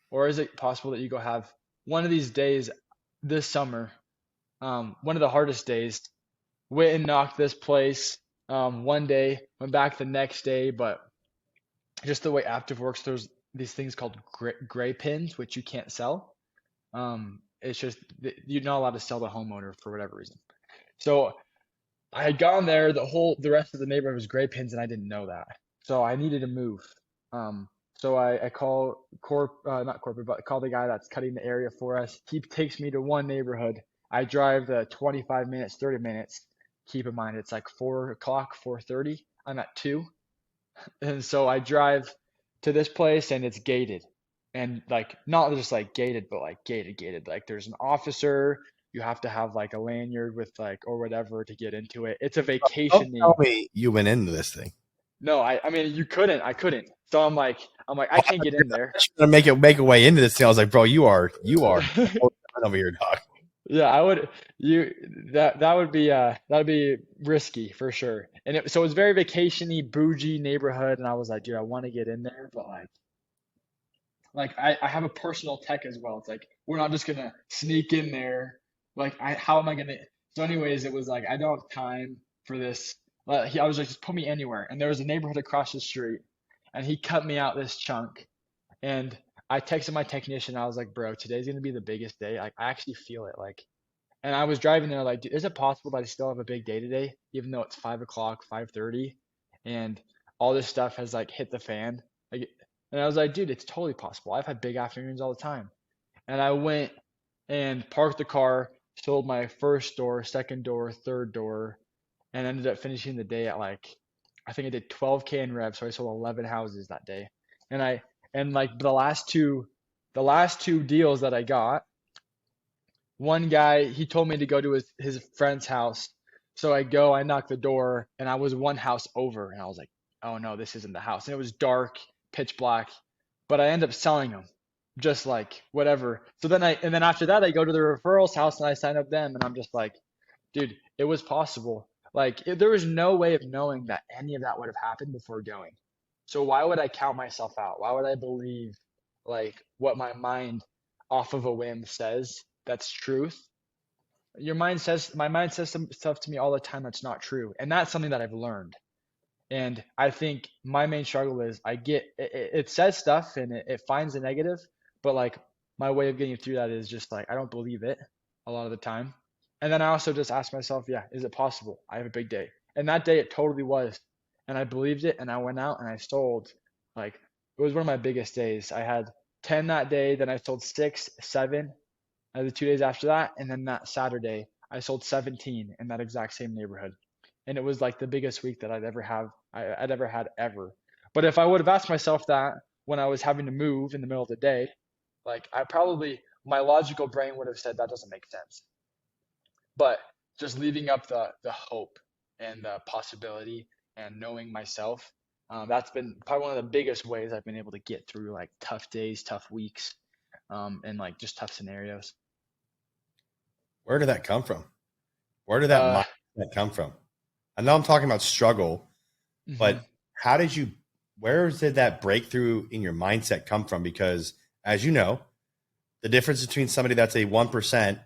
Or is it possible that you go have one of these days this summer, one of the hardest days, went and knocked this place one day, went back the next day, but just the way Active works, there's these things called gray pins, which you can't sell. It's just you're not allowed to sell the homeowner for whatever reason. So I had gone there, the rest of the neighborhood was gray pins, and I didn't know that. So I needed to move. So I call not corporate, but I call the guy that's cutting the area for us. He takes me to one neighborhood. I drive the 25 minutes, 30 minutes. Keep in mind, it's like 4 o'clock, 4:30. I'm at 2. And so I drive to this place and it's gated. And like not just like gated, but like gated. Like there's an officer, you have to have like a lanyard with like or whatever to get into it. It's a Don't vacationing. tell me you went into this thing. No, I mean you couldn't. I couldn't. So I'm like I can't get in there. Gonna make a way into this thing. I was like, bro, you are over here, dog. Yeah, I would you that would be risky for sure. And so it was very vacationy, bougie neighborhood, and I was like, dude, I want to get in there, but like I have a personal tech as well. It's like we're not just gonna sneak in there. Like how am I gonna? So anyways, it was like I don't have time for this. I was like, just put me anywhere. And there was a neighborhood across the street, and he cut me out this chunk. And I texted my technician. I was like, bro, today's gonna be the biggest day. Like I actually feel it. Like, and I was driving there like, dude, is it possible that I still have a big day today, even though it's 5 o'clock, 5:30, and all this stuff has like hit the fan? Like, and I was like, dude, it's totally possible. I've had big afternoons all the time. And I went and parked the car, sold my first door, second door, third door, and ended up finishing the day at like, I think I did 12K in reps, so I sold 11 houses that day. And like the last two deals that I got, one guy, he told me to go to his friend's house. So I go, I knock the door, and I was one house over, and I was like, oh no, this isn't the house. And it was dark, pitch black, but I end up selling them, just like whatever. So and then after that, I go to the referrals house and I sign up them, and I'm just like, dude, it was possible. Like there was no way of knowing that any of that would have happened before going. So why would I count myself out? Why would I believe like what my mind off of a whim says that's truth? My mind says some stuff to me all the time that's not true. And that's something that I've learned. And I think my main struggle is it says stuff and it finds a negative, but like my way of getting through that is just like I don't believe it a lot of the time. And then I also just ask myself, yeah, is it possible? I have a big day. And that day it totally was. And I believed it and I went out and I sold like it was one of my biggest days. I had 10 that day, then I sold 6, 7 the 2 days after that, and then that Saturday I sold 17 in that exact same neighborhood, and it was like the biggest week that I'd ever had ever. But if I would have asked myself that when I was having to move in the middle of the day, like I probably my logical brain would have said that doesn't make sense. But just leaving up the hope and the possibility and knowing myself, that's been probably one of the biggest ways I've been able to get through like tough days, tough weeks, and like just tough scenarios. Where did that come from? Where did that Uh, mindset come from? I know I'm talking about struggle, mhm. but how did you, where did that breakthrough in your mindset come from? Because as you know, the difference between somebody that's a 1%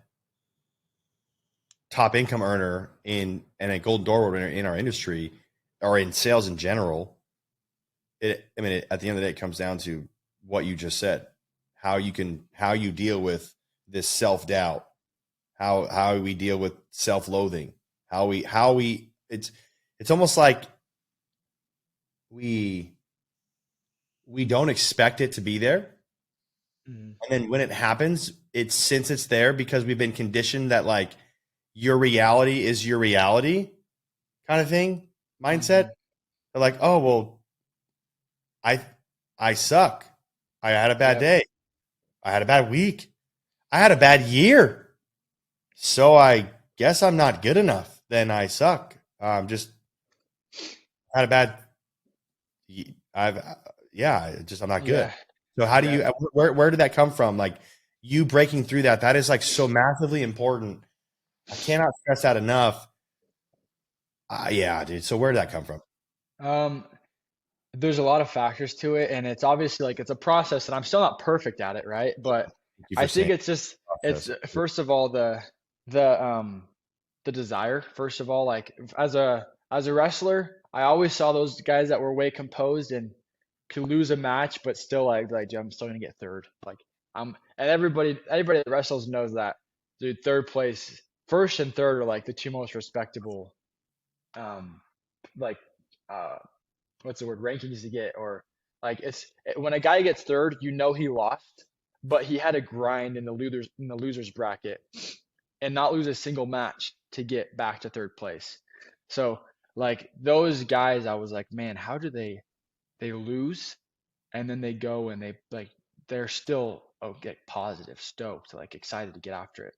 top income earner and a golden door winner in our industry or in sales in general, at the end of the day, it comes down to what you just said, how you deal with this self-doubt, how we deal with self-loathing, how we it's almost like we don't expect it to be there. Mhm. And then when it happens, since it's there because we've been conditioned that like your reality is your reality kind of thing mindset. Mhm. They're like, oh well, I I suck. I had a bad Yep. day. I had a bad week. I had a bad year. So I guess I'm not good enough. Then I suck. Just had a bad. I've yeah. Just I'm not good. Yeah. So how do Yeah. you? Where did that come from? Like you breaking through that. That is like so massively important. I cannot stress that enough. Yeah, dude. So where did that come from? Um, there's a lot of factors to it, and it's obviously like it's a process, and I'm still not perfect at it, right? But Thank you I for think saying it's process. first of all the the desire. First of all, like as a wrestler, I always saw those guys that were way composed and could lose a match, but still like I'm still gonna get third. Like and everybody that wrestles knows that, dude. Third place, first and third are like the two most respectable um like uh what's the word rankings to get or like when a guy gets third, you know he lost, but he had to grind in the losers bracket and not lose a single match to get back to third place. So like those guys, I was like, man, how do they lose and then they go and they like they're still get positive, stoked, like excited to get after it.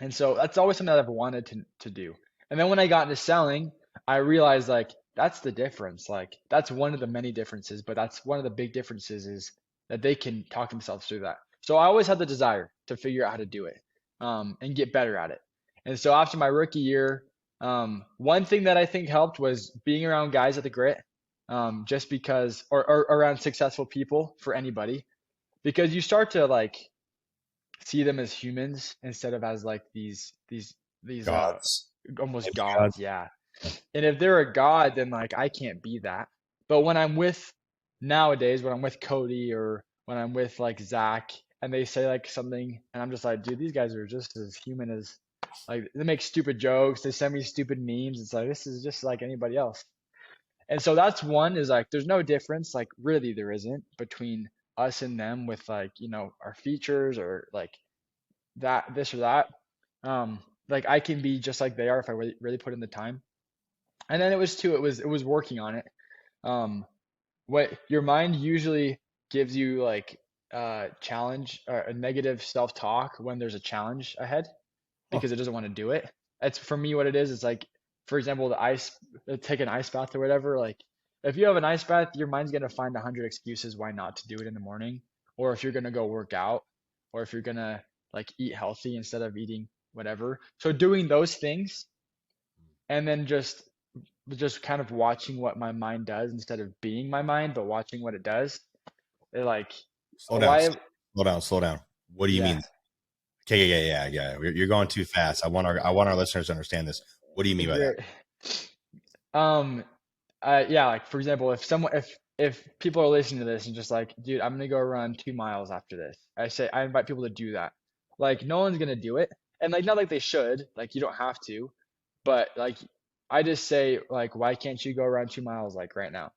And so that's always something that I've wanted to do. And then when I got into selling, I realized like that's the difference. Like that's one of the many differences, but that's one of the big differences is that they can talk themselves through that. So I always had the desire to figure out how to do it and get better at it. And so after my rookie year, one thing that I think helped was being around guys at the grit, just because, or around successful people for anybody, because you start to like see them as humans instead of as like these Gods. almost Maybe gods. gods, yeah. And if they're a god, then like I can't be that. But when I'm with nowadays, when I'm with Cody or when I'm with like Zach and they say like something and I'm just like, dude, these guys are just as human as like they make stupid jokes, they send me stupid memes. It's like this is just like anybody else. And so that's one is like there's no difference, like really there isn't between us and them with like, you know, our features or like that this or that. Like I can be just like they are if I really put in the time. And then it was working on it. Um, what your mind usually gives you like challenge or a negative self-talk when there's a challenge ahead Oh, because it doesn't want to do it. It's for me what it is. It's like, for example, take an ice bath or whatever. Like, if you have an ice bath, your mind's gonna find 100 excuses why not to do it in the morning, or if you're gonna go work out, or if you're gonna like eat healthy instead of eating whatever. So doing those things, and then just kind of watching what my mind does instead of being my mind, but watching what it does. It like slow down, why? slow down, slow down. What do you Yeah, mean? Okay, yeah. You're going too fast. I want our listeners to understand this. What do you mean by that? great. Um, yeah, like for example, if people are listening to this and just like, dude, I'm gonna go run 2 miles after this. I invite people to do that. Like no one's gonna do it, and like not like they should. Like you don't have to, but like I just say like, why can't you go run 2 miles like right now?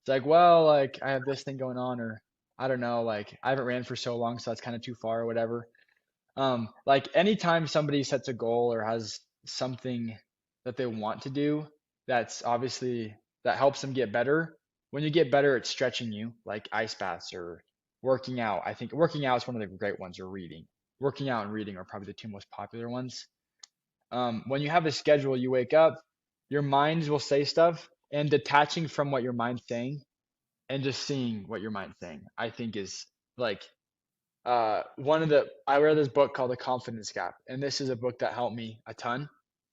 It's like, well, like I have this thing going on, or I don't know, like I haven't ran for so long, so that's kind of too far or whatever. Like anytime somebody sets a goal or has something that they want to do, that's obviously that helps them get better. When you get better, it's stretching you, like ice baths or working out. I think working out is one of the great ones, or reading. Working out and reading are probably the two most popular ones. When you have a schedule, you wake up, your mind will say stuff, and detaching from what your mind's saying and just seeing what your mind's saying, I think is like one of the I read this book called The Confidence Gap, and this is a book that helped me a ton.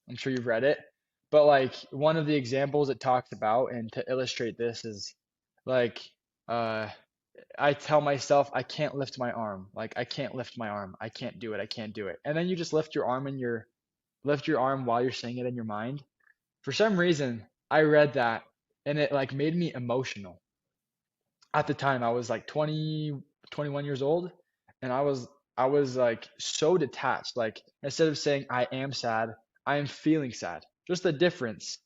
I'm sure you've read it. But like one of the examples it talks about, and to illustrate this is like uh I tell myself I can't lift my arm. Like I can't lift my arm. I can't do it. I can't do it. And then you just lift your arm while you're saying it in your mind. For some reason, I read that and it like made me emotional. At the time, I was like 20, 21 years old, and I was like so detached. Like instead of saying I am sad, I am feeling sad. Just the difference.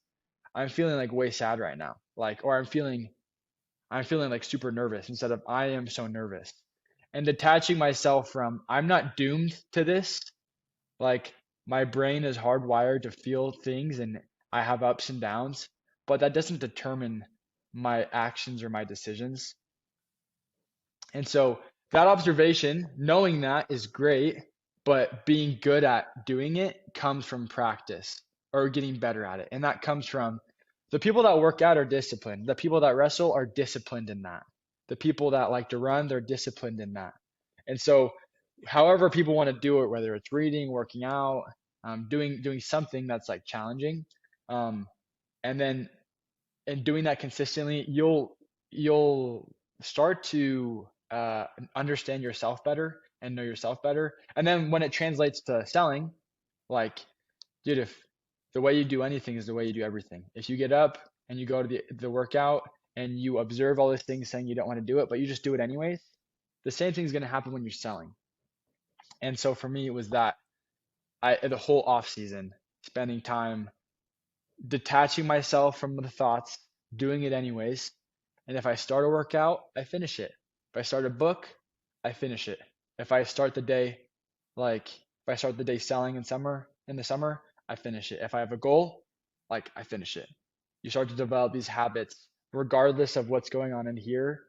I'm feeling like way sad right now. Like or I'm feeling like super nervous instead of I am so nervous. And detaching myself from I'm not doomed to this. Like my brain is hardwired to feel things and I have ups and downs, but that doesn't determine my actions or my decisions. And so that observation, knowing that is great, but being good at doing it comes from practice or getting better at it. And that comes from the people that work out are disciplined. The people that wrestle are disciplined in that. The people that like to run, they're disciplined in that. And so however people want to do it, whether it's reading, working out, doing something that's like challenging, um, and then and doing that consistently, you'll start to understand yourself better and know yourself better. And then when it translates to selling, like, dude, if the way you do anything is the way you do everything. If you get up and you go to the workout and you observe all these things saying you don't want to do it, but you just do it anyways, the same thing is going to happen when you're selling. And so for me, it was that the whole off season, spending time detaching myself from the thoughts, doing it anyways. And if I start a workout, I finish it. If I start a book, I finish it. If I start the day if I start the day selling in the summer, I finish it. If I have a goal, like I finish it. You start to develop these habits regardless of what's going on in here.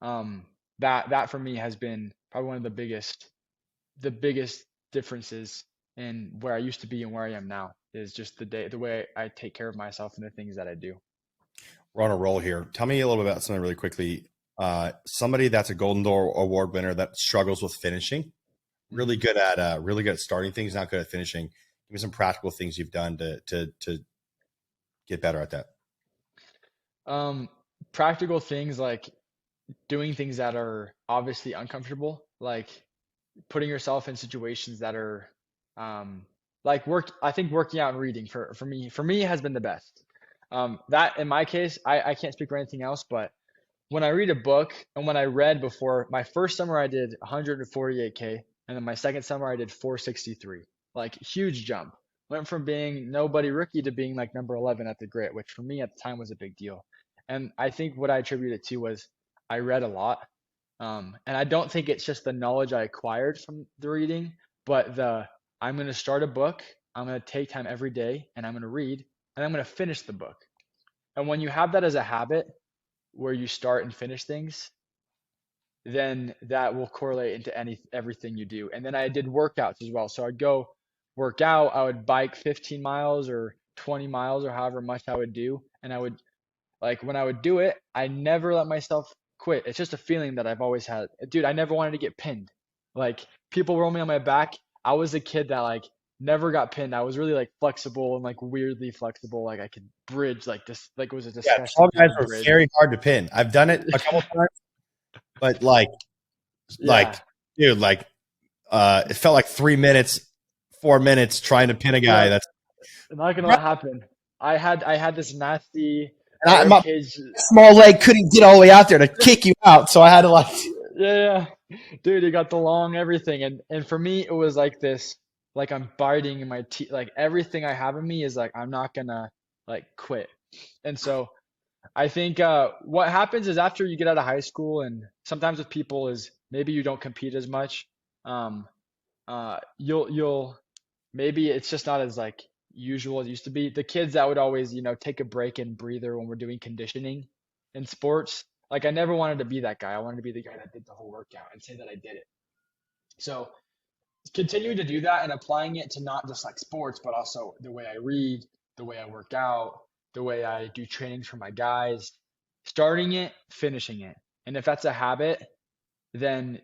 Um, that for me has been probably one of the biggest differences in where I used to be and where I am now is just the way I take care of myself and the things that I do. We're on a roll here. Tell me a little bit about something really quickly. Somebody that's a Golden Door Award winner that struggles with finishing, really good at starting things, not good at finishing. Give me some practical things you've done to get better at that. Um, Practical things like doing things that are obviously uncomfortable, like putting yourself in situations that are um, like work. I think working out and reading for me has been the best. That in my case, I can't speak for anything else, but when I read a book and when I read before my first summer, I did 148K, and then my second summer, I did 463. Like huge jump. Went from being nobody rookie to being like number 11 at the grit, which for me at the time was a big deal. And I think what I attribute it to was I read a lot. And I don't think it's just the knowledge I acquired from the reading, but I'm going to start a book. I'm going to take time every day and I'm going to read. and I'm going to finish the book. And when you have that as a habit where you start and finish things, then that will correlate into everything you do. And then I did workouts as well. So I'd go work out, I would bike 15 miles or 20 miles or however much I would do. And I would like when I would do it, I never let myself quit. It's just a feeling that I've always had. Dude, I never wanted to get pinned. Like people roll me on my back. I was a kid that like never got pinned. I was really like flexible and like weirdly flexible. Like I could bridge like this, like it was a Yeah, disgusting tall thing guys to are bridge. very hard to pin. I've done it a couple times, but Yeah. dude, it felt like 3 minutes, 4 minutes trying to pin a guy. Yeah. That's Not gonna let happen. I had this nasty and rib my cage. small leg couldn't get all the way out there to kick you out, so I had to like. Yeah, yeah. Dude, you got the long everything. And for me, it was like this, like I'm biting in my teeth. Like everything I have in me is like, I'm not gonna like quit. And so I think what happens is after you get out of high school and sometimes with people is maybe you don't compete as much. Um, you'll maybe it's just not as like usual as it used to be. The kids that would always, take a break and breather when we're doing conditioning in sports. Like I never wanted to be that guy. I wanted to be the guy that did the whole workout and say that I did it. So continuing to do that and applying it to not just like sports, but also the way I read, the way I work out, the way I do trainings for my guys, starting it, finishing it. And if that's a habit, then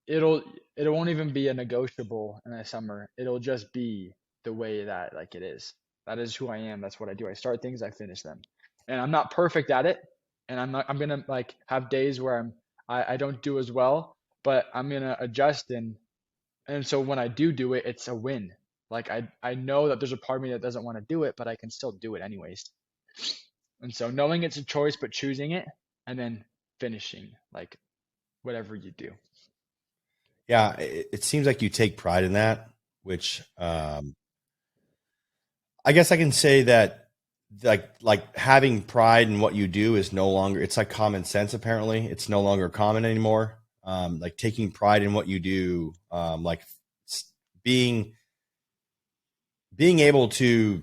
it'll it won't even be a negotiable in the summer. It'll just be the way that like it is. That is who I am. That's what I do. I start things, I finish them. And I'm not perfect at it. And I'm gonna like have days where I don't do as well, but I'm gonna adjust and so when I do it, it's a win. Like I know that there's a part of me that doesn't want to do it, but I can still do it anyways. And so knowing it's a choice, but choosing it and then finishing like whatever you do. Yeah, it seems like you take pride in that, which I guess I can say that like having pride in what you do is no longer. It's like common sense. Apparently, it's no longer common anymore. Like taking pride in what you do, like being able to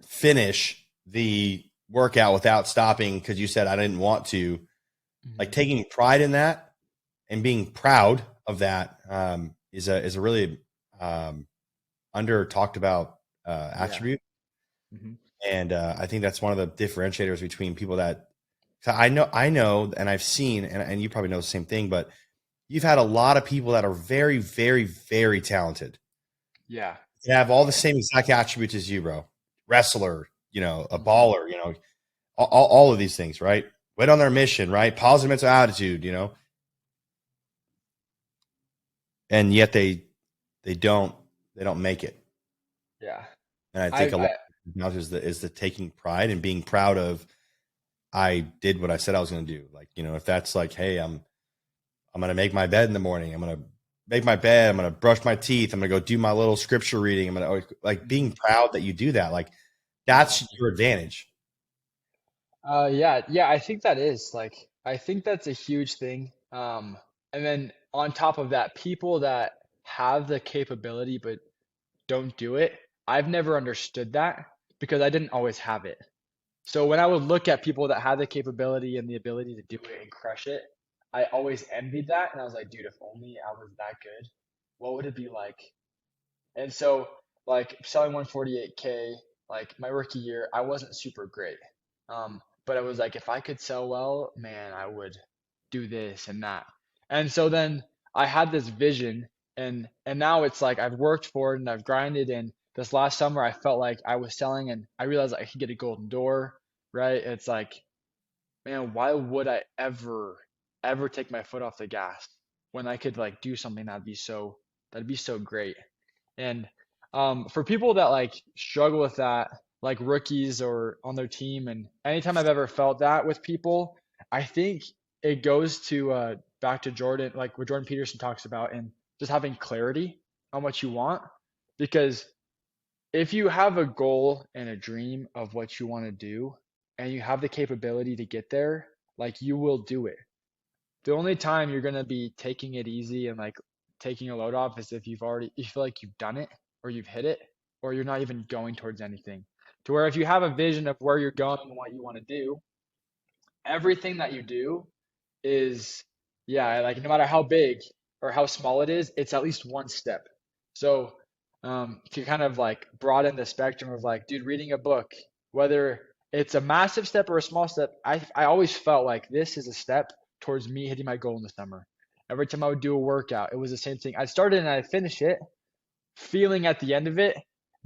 finish the workout without stopping because you said I didn't want to. Like taking pride in that and being proud of that is a really under talked about attribute. Hmm. And I think that's one of the differentiators between people that so I know, and I've seen, and you probably know the same thing, but you've had a lot of people that are very, very, very talented. Yeah. They have all the same exact attributes as you, bro. Wrestler, a Hmm. baller, all of these things, right? Went on their mission, right? Positive mental attitude, and yet they don't make it. Yeah. And I think a lot I now is the taking pride and being proud of I did what I said I was going to do. Like, if that's like, hey, I'm going to make my bed in the morning. I'm going to make my bed. I'm going to brush my teeth. I'm going to go do my little scripture reading. I'm going to like being proud that you do that. Like that's awesome. your advantage. Yeah, I think that is like I think that's a huge thing. And then on top of that, people that have the capability but don't do it, I've never understood that because I didn't always have it. So when I would look at people that had the capability and the ability to do it and crush it, I always envied that and I was like, dude, if only I was that good, what would it be like? And so, like selling 148K, like my rookie year, I wasn't super great. But I was like, if I could sell well, man, I would do this and that. And so then I had this vision, and now it's like I've worked for it and I've grinded. And this last summer, I felt like I was selling, and I realized I could get a golden door, right? It's like, man, why would I ever take my foot off the gas when I could like do something that'd be so great. And for people that like struggle with that, like rookies or on their team, and anytime I've ever felt that with people, I think it goes to back to Jordan, like what Jordan Peterson talks about, and just having clarity on what you want. Because if you have a goal and a dream of what you want to do, and you have the capability to get there, like you will do it. The only time you're gonna be taking it easy and like taking a load off is if you feel like you've done it or you've hit it or you're not even going towards anything. to where if you have a vision of where you're going and what you want to do, everything that you do is, yeah, like no matter how big or how small it is, it's at least one step. So, to kind of like broaden the spectrum of like, dude, reading a book, whether it's a massive step or a small step, I always felt like this is a step towards me hitting my goal in the summer. Every time I would do a workout, it was the same thing. I started and I finished it, feeling at the end of it,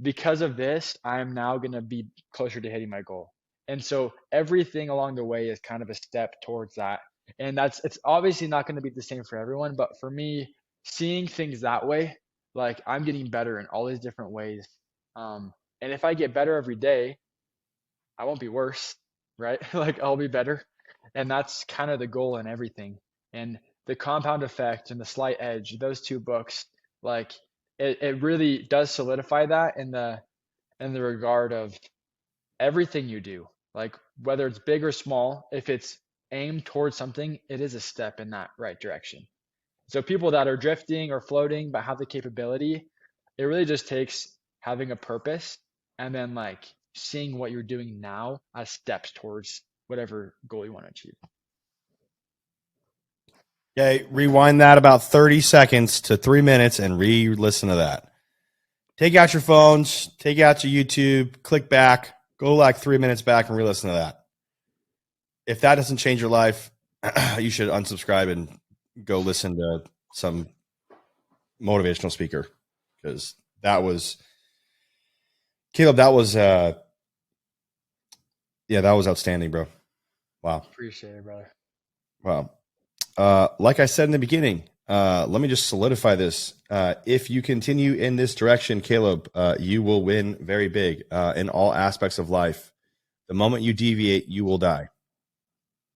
because of this, I'm now going to be closer to hitting my goal. And so everything along the way is kind of a step towards that. And it's obviously not going to be the same for everyone, but for me, seeing things that way, like I'm getting better in all these different ways. And if I get better every day, I won't be worse, right? Like I'll be better. And that's kind of the goal in everything. And the compound effect and the slight edge, those two books, like it really does solidify that in the regard of everything you do. Like whether it's big or small, if it's aimed towards something, it is a step in that right direction. So people that are drifting or floating but have the capability, it really just takes having a purpose and then like seeing what you're doing now as steps towards whatever goal you want to achieve. Okay, rewind that about 30 seconds to 3 minutes and re-listen to that. Take out your phones, take out your YouTube, click back, go like 3 minutes back and re-listen to that. If that doesn't change your life, you should unsubscribe and go listen to some motivational speaker, because that was Caleb. That was that was outstanding, bro. Wow. Appreciate it, brother. Wow. Like I said in the beginning, let me just solidify this. If you continue in this direction, Caleb, you will win very big in all aspects of life. The moment you deviate, you will die.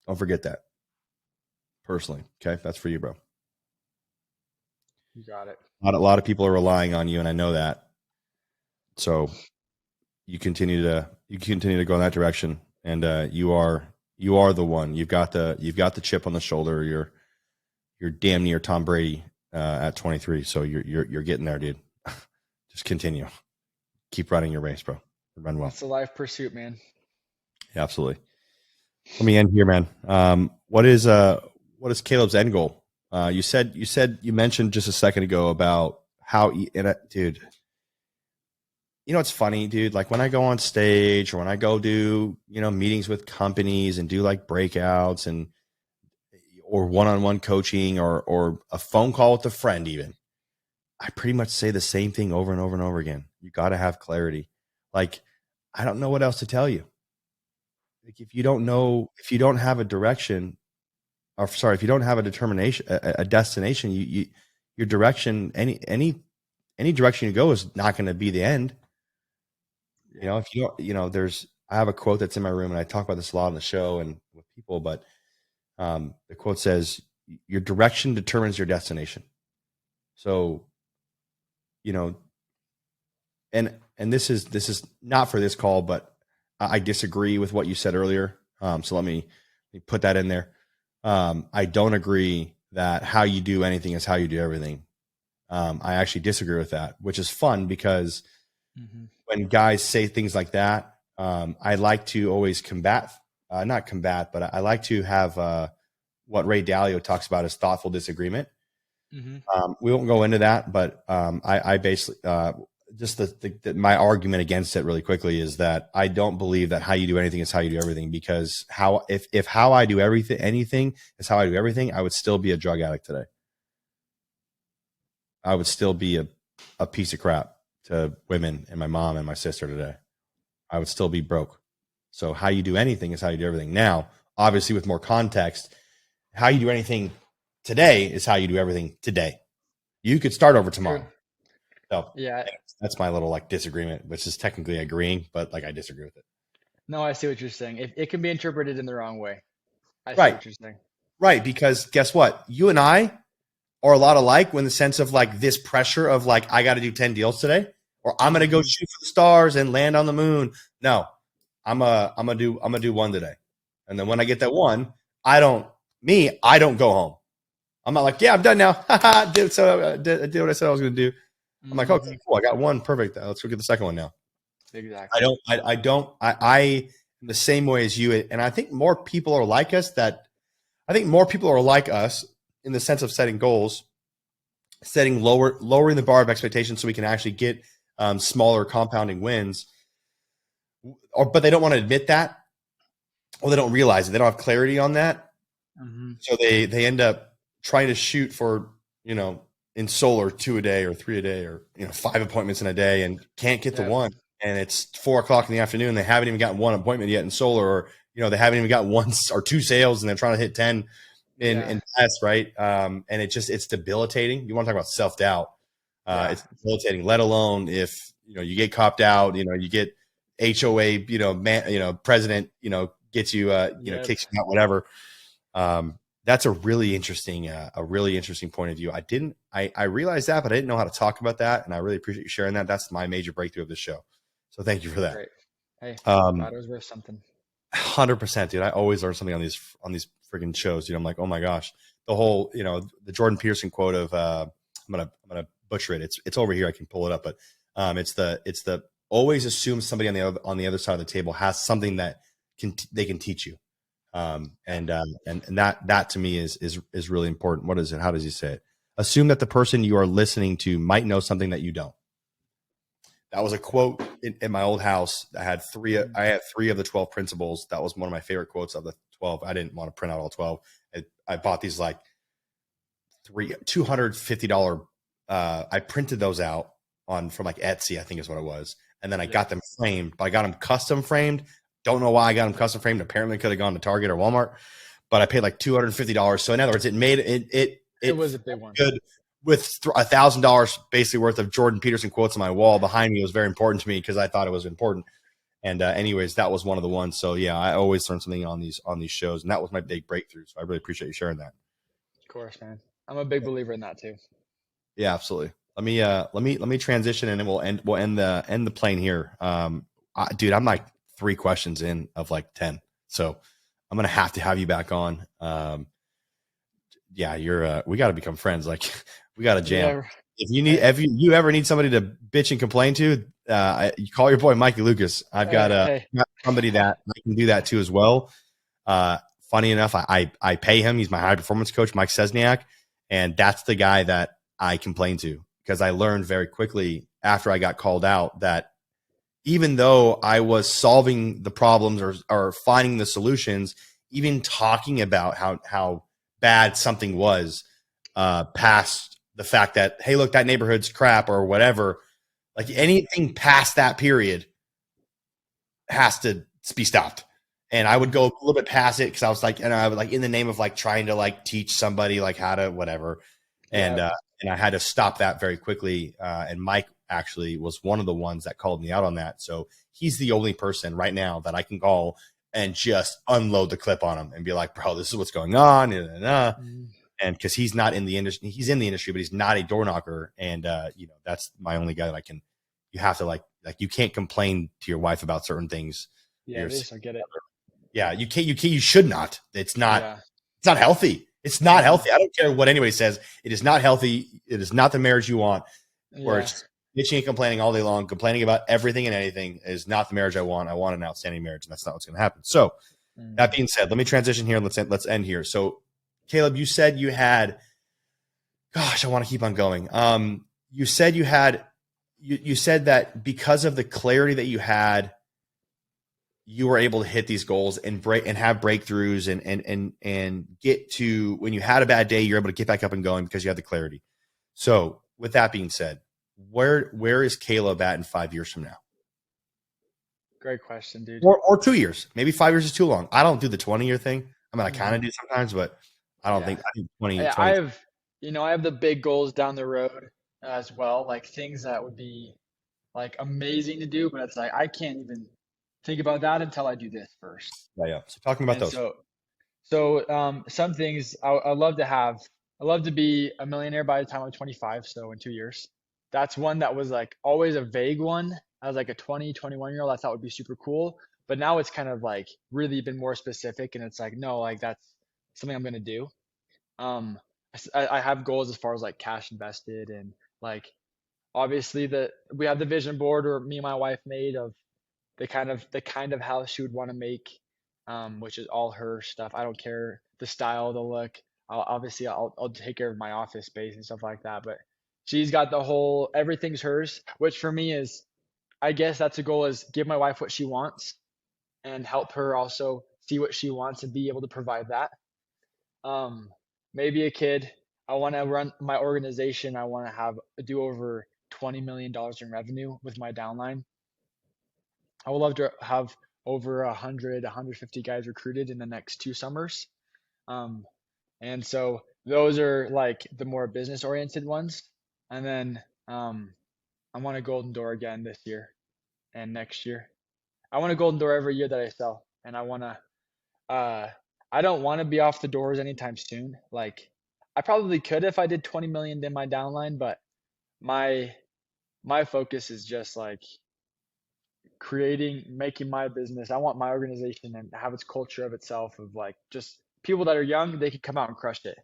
Don't forget that. Personally, okay? That's for you, bro. You got it. A lot of people are relying on you, and I know that. So you continue to go in that direction, and you are the one. You've got the chip on the shoulder. You're damn near Tom Brady at 23. So you're getting there, dude. Just continue. Keep running your race, bro. Run well. It's a life pursuit, man. Yeah, absolutely. Let me end here, man. What is Caleb's end goal? You mentioned just a second ago about how, dude, you know, it's funny, dude, like when I go on stage or when I go do, meetings with companies and do like breakouts or one-on-one coaching or a phone call with a friend, even, I pretty much say the same thing over and over and over again. You got to have clarity. Like, I don't know what else to tell you. Like, if you don't have a direction, if you don't have a determination, a destination, your direction, any direction you go is not going to be the end. If you don't, I have a quote that's in my room, and I talk about this a lot on the show and with people, but the quote says, your direction determines your destination. So, and this is not for this call, but I disagree with what you said earlier. So let me put that in there. I don't agree that how you do anything is how you do everything. I actually disagree with that, which is fun because when guys say things like that, I like to always not combat, but I like to have what Ray Dalio talks about as thoughtful disagreement. We won't go into that, but I basically just my argument against it really quickly is that I don't believe that how you do anything is how you do everything, because if how I do anything is how I do everything, I would still be a drug addict today. I would still be a piece of crap to women and my mom and my sister today. I would still be broke. So how you do anything is how you do everything. Now, obviously with more context, how you do anything today is how you do everything today. You could start over tomorrow. True. So Yeah. That's my little disagreement, which is technically agreeing, but I disagree with it. No, I see what you're saying. It can be interpreted in the wrong way. I see Right. what you're saying. Right, because guess what? You and I are a lot alike in the sense of this pressure of I got to do 10 deals today, or I'm going to go shoot for the stars and land on the moon. No, I'm gonna do one today. And then when I get that one, I don't go home. I'm not I'm done now. I did what I said I was going to do. I'm like, okay, cool. I got one. Perfect. Let's go get the second one now. I Exactly. don't, I don't, I am the same way as you. And I think more people are like us I think more people are like us in the sense of setting goals, lowering the bar of expectations so we can actually get smaller compounding wins. But they don't want to admit that, or they don't realize it. They don't have clarity on that. Hmm. So they end up trying to shoot for, in solar 2 a day or 3 a day or, 5 appointments in a day and can't get the Yep. one. And it's 4 o'clock in the afternoon. They haven't even gotten one appointment yet in solar, or, they haven't even got one or two sales and they're trying to hit 10 Yeah. in tests. Right. And it's debilitating. You want to talk about self-doubt. Yeah. It's debilitating, let alone if, you get copped out, you get HOA, president, gets you, Yep. kicks you out, whatever. That's a really interesting point of view. I realized that, but I didn't know how to talk about that. And I really appreciate you sharing that. That's my major breakthrough of the show. So thank you for that. Great. Hey, Um, glad it was worth something. 100%, dude. I always learn something on these freaking shows, dude. I'm like, oh my gosh, the whole, the Jordan Peterson quote of, I'm gonna butcher it. It's over here. I can pull it up, but, it's the always assume somebody on the other side of the table has something that they can teach you. And that to me is really important. What is it? How does he say it? Assume that the person you are listening to might know something that you don't. That was a quote in my old house. Mhm. I had three of the 12 principles. That was one of my favorite quotes of the 12. I didn't want to print out all 12. I bought these like $250. I printed those out from like Etsy, I think is what it was. And then I Yep. got them framed, but I got them custom framed. Don't know why I got them custom framed. Apparently could have gone to Target or Walmart, but I paid like $250. So in other words, it made It it was a felt big one. good with $1,000 basically worth of Jordan Peterson quotes on my wall behind me. It was very important to me because I thought it was important. And anyways, that was one of the ones. So yeah, I always learn something on these shows, and that was my big breakthrough. So I really appreciate you sharing that. Of course, man. I'm a big believer in that too. Yeah, absolutely. Let me transition, and then we'll end the plane here. Dude, I'm like 3 questions in of like 10, so I'm gonna have to have you back on. Yeah, we got to become friends. Like we got to jam. Yeah. Hey. If you ever need somebody to bitch and complain to, you call your boy Mikey Lucas. I've Hey. got somebody that I can do that too as well. Uh, Funny enough, I pay him. He's my high performance coach, Mike Sesniak, and that's the guy that I complain to because I learned very quickly after I got called out that even though I was solving the problems or finding the solutions, even talking about how bad something was, past the fact that, hey, look, that neighborhood's crap or whatever, like Mhm. anything past that period has to be stopped. And I would go Mhm. a little bit past it because I was like, and I would like in the name of like trying to like teach somebody like how to whatever, and Yeah. uh, and I had to stop that very quickly. And Mike actually was one of the ones that called me out on that. So he's the only person right now that I can call and just unload the clip on him and be like, bro, this is what's going on, Mhm. and because he's not in the industry, he's in the industry, but he's not a door knocker, and that's my only guy that I can. You have to like you can't complain to your wife about certain things. Yeah, You're, it is. I get it. yeah, you can't, you should not. Yeah. It's not healthy. It's not Mhm. healthy. I don't care what anybody says. It is not healthy. It is not the marriage you want. Where Yeah. it's bitching and complaining all day long, complaining about everything and anything is not the marriage I want. I want an outstanding marriage, and that's not what's going to happen. So that Mhm. being said, let me transition here and let's end here. So Caleb, you said you had. Gosh, I want to keep on going. You said you said that because of the clarity that you had, you were able to hit these goals and break and have breakthroughs and get to when you had a bad day, you're able to get back up and going because you had the clarity. So, with that being said, where is Caleb at in 5 years from now, Great question, dude. or 2 years? Maybe 5 years is too long. I don't do the 20-year thing. I mean, I kind of Mhm. do sometimes, but I don't Yeah. think I think 20 I 20. have, I have the big goals down the road as well, like things that would be like amazing to do, but it's like I can't even think about that until I do this first. Yeah, yeah. So, talking about And those. so some things I love to have. I love to be a millionaire by the time I'm 25, so in 2 years. That's one that was like always a vague one. As like a 20, 21-year-old, I thought would be super cool. But now it's kind of like really been more specific, and it's like, no, like that's something I'm gonna do. Um, I have goals as far as like cash invested and like obviously the we have the vision board or me and my wife made of the kind of house she would want to make, which is all her stuff. I don't care the style, the look. I'll take care of my office space and stuff like that. But she's got the whole everything's hers, which for me is, I guess that's a goal, is give my wife what she wants and help her also see what she wants and be able to provide that. Maybe a kid. I want to run my organization. I want to do over $20 million in revenue with my downline. I would love to have over 150 guys recruited in the next 2 summers. Um, and so those are like the more business oriented ones. And then I want a golden door again this year and next year. I want a golden door every year that I sell. And uh, I don't want to be off the doors anytime soon. Like, I probably could if I did 20 million in my downline, but my my focus is just like making my business. I want my organization and have its culture of itself, of like just people that are young, they can come out and crush it.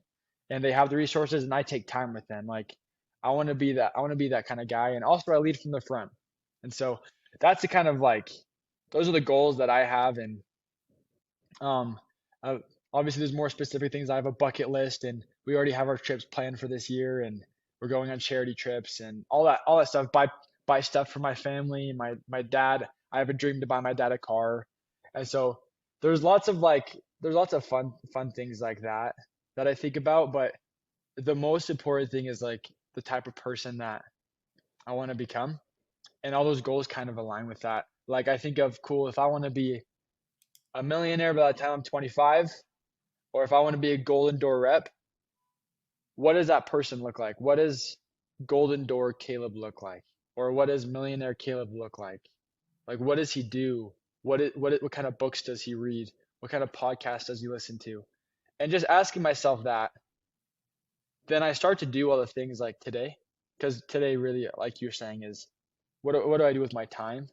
And they have the resources and I take time with them. Like, I want to be that kind of guy. And also I lead from the front. And so that's the kind of like, those are the goals that I have. And um uh, obviously there's more specific things. I have a bucket list and we already have our trips planned for this year, and we're going on charity trips and all that stuff. Buy stuff for my family, my dad. I have a dream to buy my dad a car. And so there's lots of fun things like that that I think about, but the most important thing is like the type of person that I want to become, and all those goals kind of align with that. Like, I think of, cool, if I want to be a millionaire by the time I'm 25, or if I want to be a Golden Door rep, what does that person look like? What does Golden Door Caleb look like? Or what does millionaire Caleb look like? Like, what does he do? What kind of books does he read? What kind of podcast does he listen to? And just asking myself that, then I start to do all the things like today. Because today, really, like you're saying, is what do I do with my time?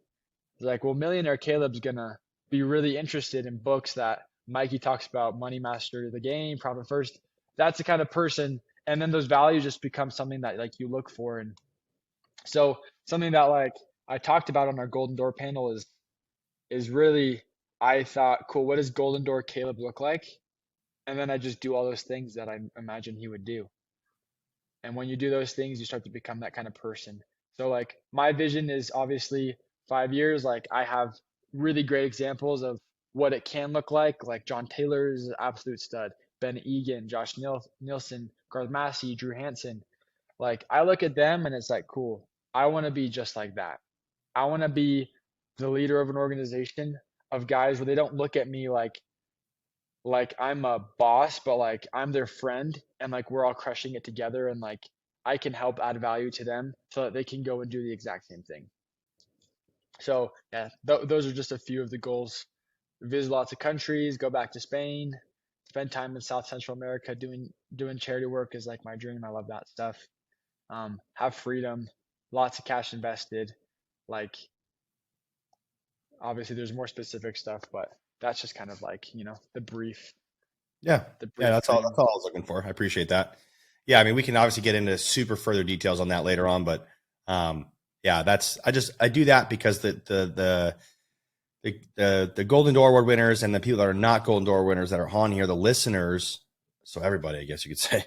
It's like, well, millionaire Caleb's gonna be really interested in books that Mikey talks about: Money Master the Game, Profit First. That's the kind of person, and then those values just become something that like you look for. And so something that like I talked about on our Golden Door panel is really, I thought, cool, what does Golden Door Caleb look like? And then I just do all those things that I imagine he would do. And when you do those things, you start to become that kind of person. So like my vision is obviously 5 years. Like, I have really great examples of what it can look like John Taylor is an absolute stud, Ben Egan, Nielsen, Garth Massey, Drew Hansen. Like, I look at them and it's like, cool, I want to be just like that. I want to be the leader of an organization of guys where they don't look at me like I'm a boss, but like I'm their friend, and like we're all crushing it together, and like I can help add value to them so that they can go and do the exact same thing. So yeah, those are just a few of the goals. Visit lots of countries, go back to Spain, spend time in South Central America doing charity work is like my dream. I love that stuff. Have freedom, lots of cash invested. Like, obviously there's more specific stuff, but that's just kind of like, the brief. Yeah. The brief Yeah. That's all frame. I was looking for. I appreciate that. Yeah. I mean, we can obviously get into super further details on that later on, but yeah, I do that because the Golden Door Award winners and the people that are not Golden Door winners that are on here, the listeners, so everybody, I guess you could say,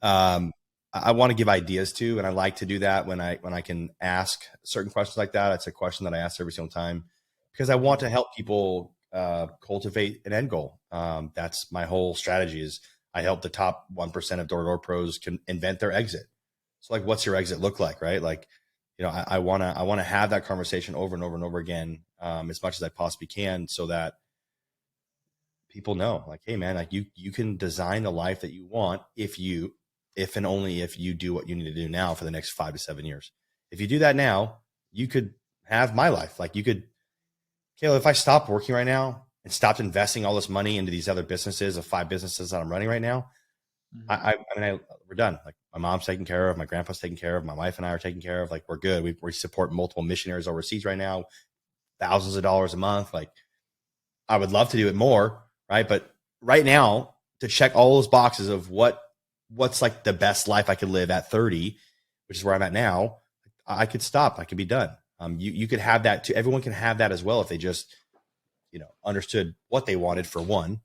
I want to give ideas to, and I like to do that when I can ask certain questions like that. It's a question that I ask every single time because I want to help people cultivate an end goal. That's my whole strategy. Is I help the top 1% of door-to-door pros can invent their exit. So like, what's your exit look like, right? Like, I want to have that conversation over and over and over again, as much as I possibly can, so that people know, like, hey man, like you can design the life that you want if and only if you do what you need to do now for the next 5 to 7 years. If you do that now, you could have my life. Like, you could, Caleb, if I stopped working right now and stopped investing all this money into these other businesses of 5 businesses that I'm running right now, we're done. Like, my mom's taken care of, my grandpa's taken care of, my wife and I are taken care of. Like, we're good. We support multiple missionaries overseas right now, thousands of dollars a month. Like, I would love to do it more, right? But right now, to check all those boxes of what's like the best life I could live at 30, which is where I'm at now, I could stop. I could be done. You could have that too. Everyone can have that as well if they just, understood what they wanted for one,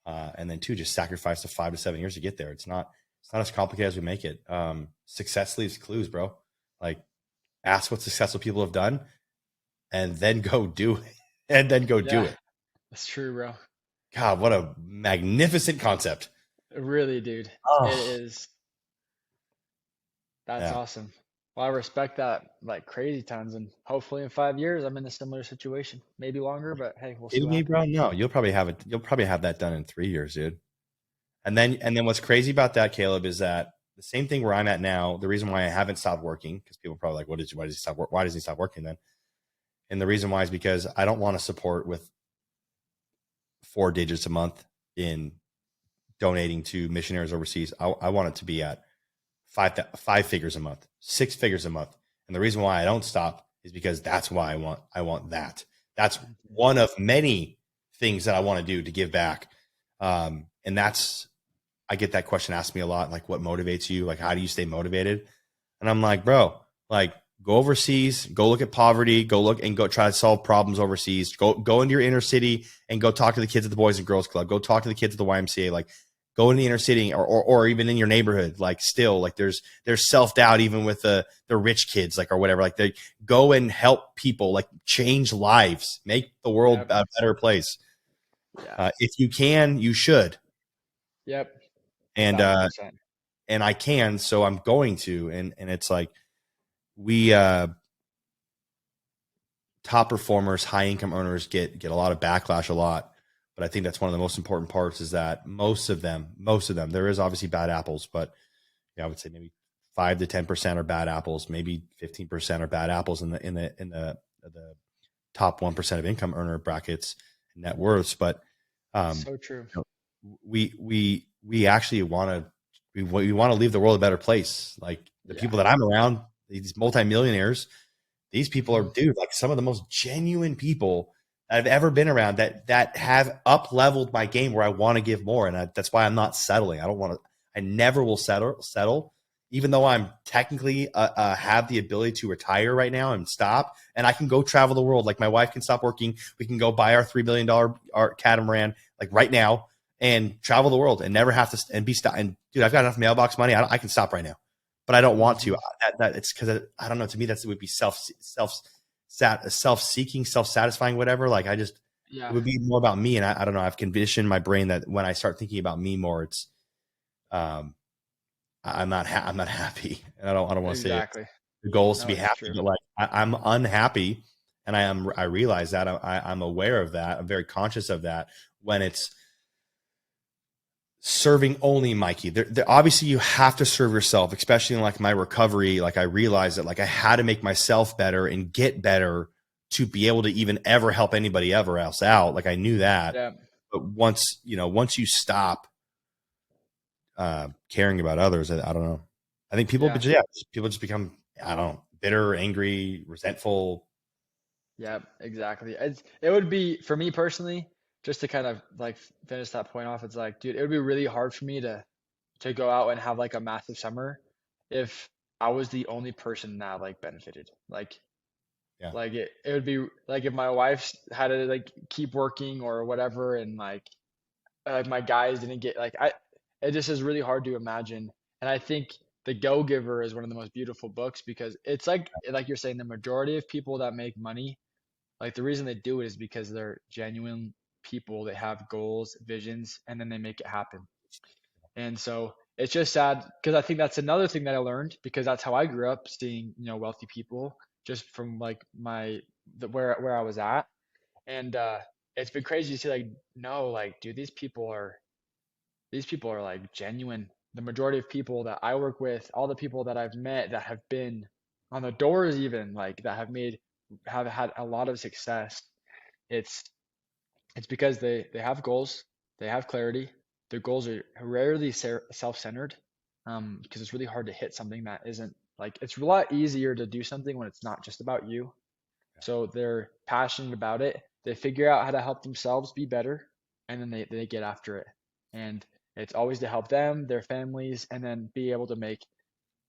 and then two, just sacrifice the 5 to 7 years to get there. It's not as complicated as we make it. Success leaves clues, bro. Like, ask what successful people have done, and then go do it. And then go do Yeah, it. that's true, bro. God, what a magnificent concept. Really, dude. It Oh, is. That's yeah. awesome. Well, I respect that like crazy tons, and hopefully in 5 years I'm in a similar situation. Maybe longer, but hey, we'll see Kidding what me, happens. bro? No, you'll probably have it. You'll probably have that done in 3 years, dude. And then what's crazy about that, Caleb, is that the same thing where I'm at now. The reason why I haven't stopped working, because people are probably like, why does he stop work? Why does he stop working then? And the reason why is because I don't want to support with 4 digits a month in donating to missionaries overseas. I want it to be at five figures a month, 6 figures a month. And the reason why I don't stop is because that's why I want that. That's one of many things that I want to do to give back. And I get that question asked me a lot, like, what motivates you? Like, how do you stay motivated? And I'm like, bro, like, go overseas, go look at poverty, go try to solve problems overseas. Go into your inner city and go talk to the kids at the Boys and Girls Club. Go talk to the kids at the YMCA. Like, go in the inner city or even in your neighborhood. Like, still, like, there's self-doubt even with the rich kids, like, or whatever. Like, they go and help people, like, change lives, make the world Yep. a better place. Yeah. If you can, you should. Yep. And 1,000%. and I can, so I'm going to. And it's like, we top performers, high income earners get a lot of backlash a lot. But I think that's one of the most important parts is that most of them, there is obviously bad apples, but I would say maybe 5 to 10% are bad apples, maybe 15% are bad apples in the top 1% of income earner brackets and net worths. But So true. we actually we want to leave the world a better place. Like, the Yeah. people that I'm around, these multimillionaires, these people are, Mhm. dude, like, some of the most genuine people I've ever been around that have up leveled my game where I want to give more. And that's why I'm not settling. I never will settle, even though I'm technically have the ability to retire right now and stop, and I can go travel the world. Like, my wife can stop working. We can go buy our $3 billion catamaran, like, right now, and travel the world and never have to and be stopped. And dude, I've got enough mailbox money. I can stop right now, but I don't want to. Mhm. That it's because I don't know. To me, that would be self-seeking, self-satisfying, whatever. Like, it Yeah. would be more about me. And I don't know. I've conditioned my brain that when I start thinking about me more, it's um, I'm not happy, and I don't want to say it. Exactly. The goal is to No, be it's happy, true. but like, I'm unhappy, and I realize that I'm aware of that. I'm very conscious of that when it's serving only Mikey. Obviously, you have to serve yourself, especially in, like, my recovery. Like, I realized that, like, I had to make myself better and get better to be able to even ever help anybody ever else out. Like, I knew that, Yeah. but once you stop caring about others, I don't know. I think people, Yeah. but yeah, people just become, I don't know, bitter, angry, resentful. Yeah, exactly. It would be for me personally, just to kind of like finish that point off. It's like, dude, it would be really hard for me to go out and have like a massive summer if I was the only person that like benefited. Yeah, Like it would be like if my wife had to like keep working or whatever, and like my guys didn't get like I. It just is really hard to imagine. And I think The Go Giver is one of the most beautiful books because it's like you're saying, the majority of people that make money, like the reason they do it is because they're genuine people. They have goals, visions, and then they make it happen. And so it's just sad because I think that's another thing that I learned because that's how I grew up seeing, wealthy people just from like where I was at. And it's been crazy to see like, no, like, dude, these people are like genuine. The majority of people that I work with, all the people that I've met that have been on the doors even, like that have had a lot of success. It's it's because they have goals, they have clarity. Their goals are rarely self-centered, because it's really hard to hit something that isn't like it's a lot easier to do something when it's not just about you. So they're passionate about it. They figure out how to help themselves be better, and then they get after it. And it's always to help them, their families, and then be able to make,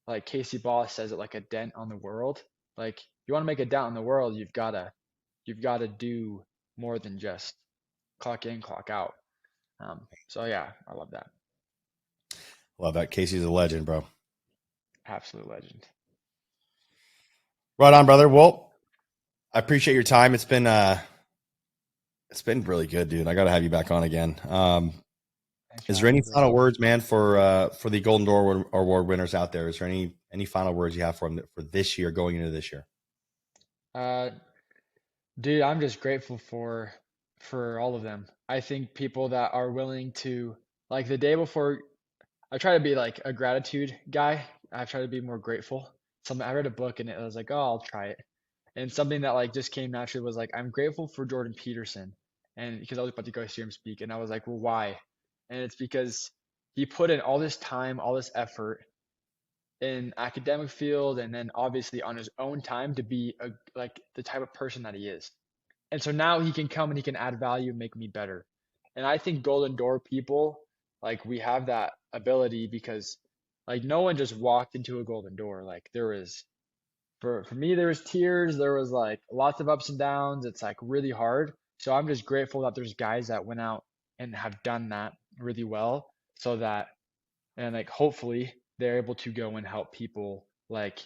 like Casey Boss says it, like a dent on the world. Like you want to make a dent in the world, you've gotta do more than just clock in, clock out. So yeah, I love that. Love that. Casey's a legend, bro. Absolute legend. Right on, brother. Well, I appreciate your time. It's been really good, dude. I got to have you back on again. Thanks for Is there having any me, bro. final words, man, for the Golden Door Award winners out there? Is there any final words you have for them for this year, going into this year? Uh, Dude, I'm just grateful for all of them. I think people that are willing to like the day before I try to be like a gratitude guy. I try to be more grateful. I read a book and it was like, oh, I'll try it. And something that like just came naturally was like, I'm grateful for Jordan Peterson. And because I was about to go hear him speak, and I was like, well, why? And it's because he put in all this time, all this effort in academic field, and then obviously on his own time to be like the type of person that he is. And so now he can come and he can add value and make me better. And I think Golden Door people, like we have that ability because like no one just walked into a Golden Door. Like there was for me there was tears, there was like lots of ups and downs. It's like really hard. So I'm just grateful that there's guys that went out and have done that really well so that and like hopefully they're able to go and help people like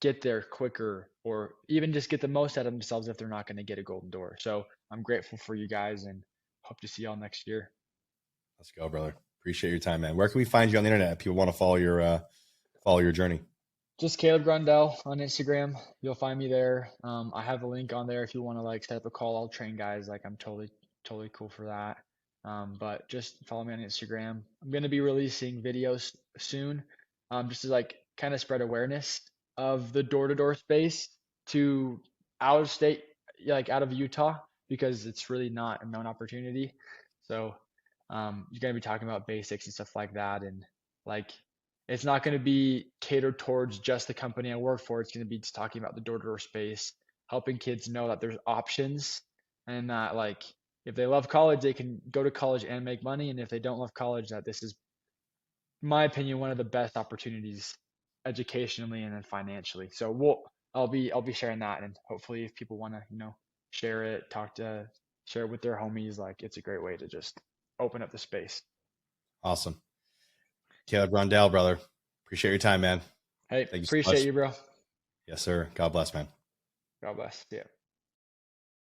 get there quicker or even just get the most out of themselves if they're not going to get a golden door. So I'm grateful for you guys and hope to see y'all next year. Let's go, brother. Appreciate your time, man. Where can we find you on the internet if people want to follow your journey? Just Caleb Grondel on Instagram. You'll find me there. I have a link on there if you want to like set up a call. I'll train guys. Like I'm totally cool for that. But just follow me on Instagram. I'm gonna be releasing videos soon, just to like kind of spread awareness of the door-to-door space to out of state, like out of Utah, because it's really not a known opportunity. So, you're gonna be talking about basics and stuff like that, and like it's not going to be catered towards just the company I work for. It's going to be just talking about the door-to-door space, helping kids know that there's options and that like if they love college, they can go to college and make money. And if they don't love college, that this is, in my opinion, one of the best opportunities educationally and then financially. So I'll be sharing that, and hopefully if people want to, share it, share it with their homies, like it's a great way to just open up the space. Awesome. Caleb Grondel, brother. Appreciate your time, man. Hey, Thank you so appreciate much. you, bro. Yes, sir. God bless, man. God bless. Yeah.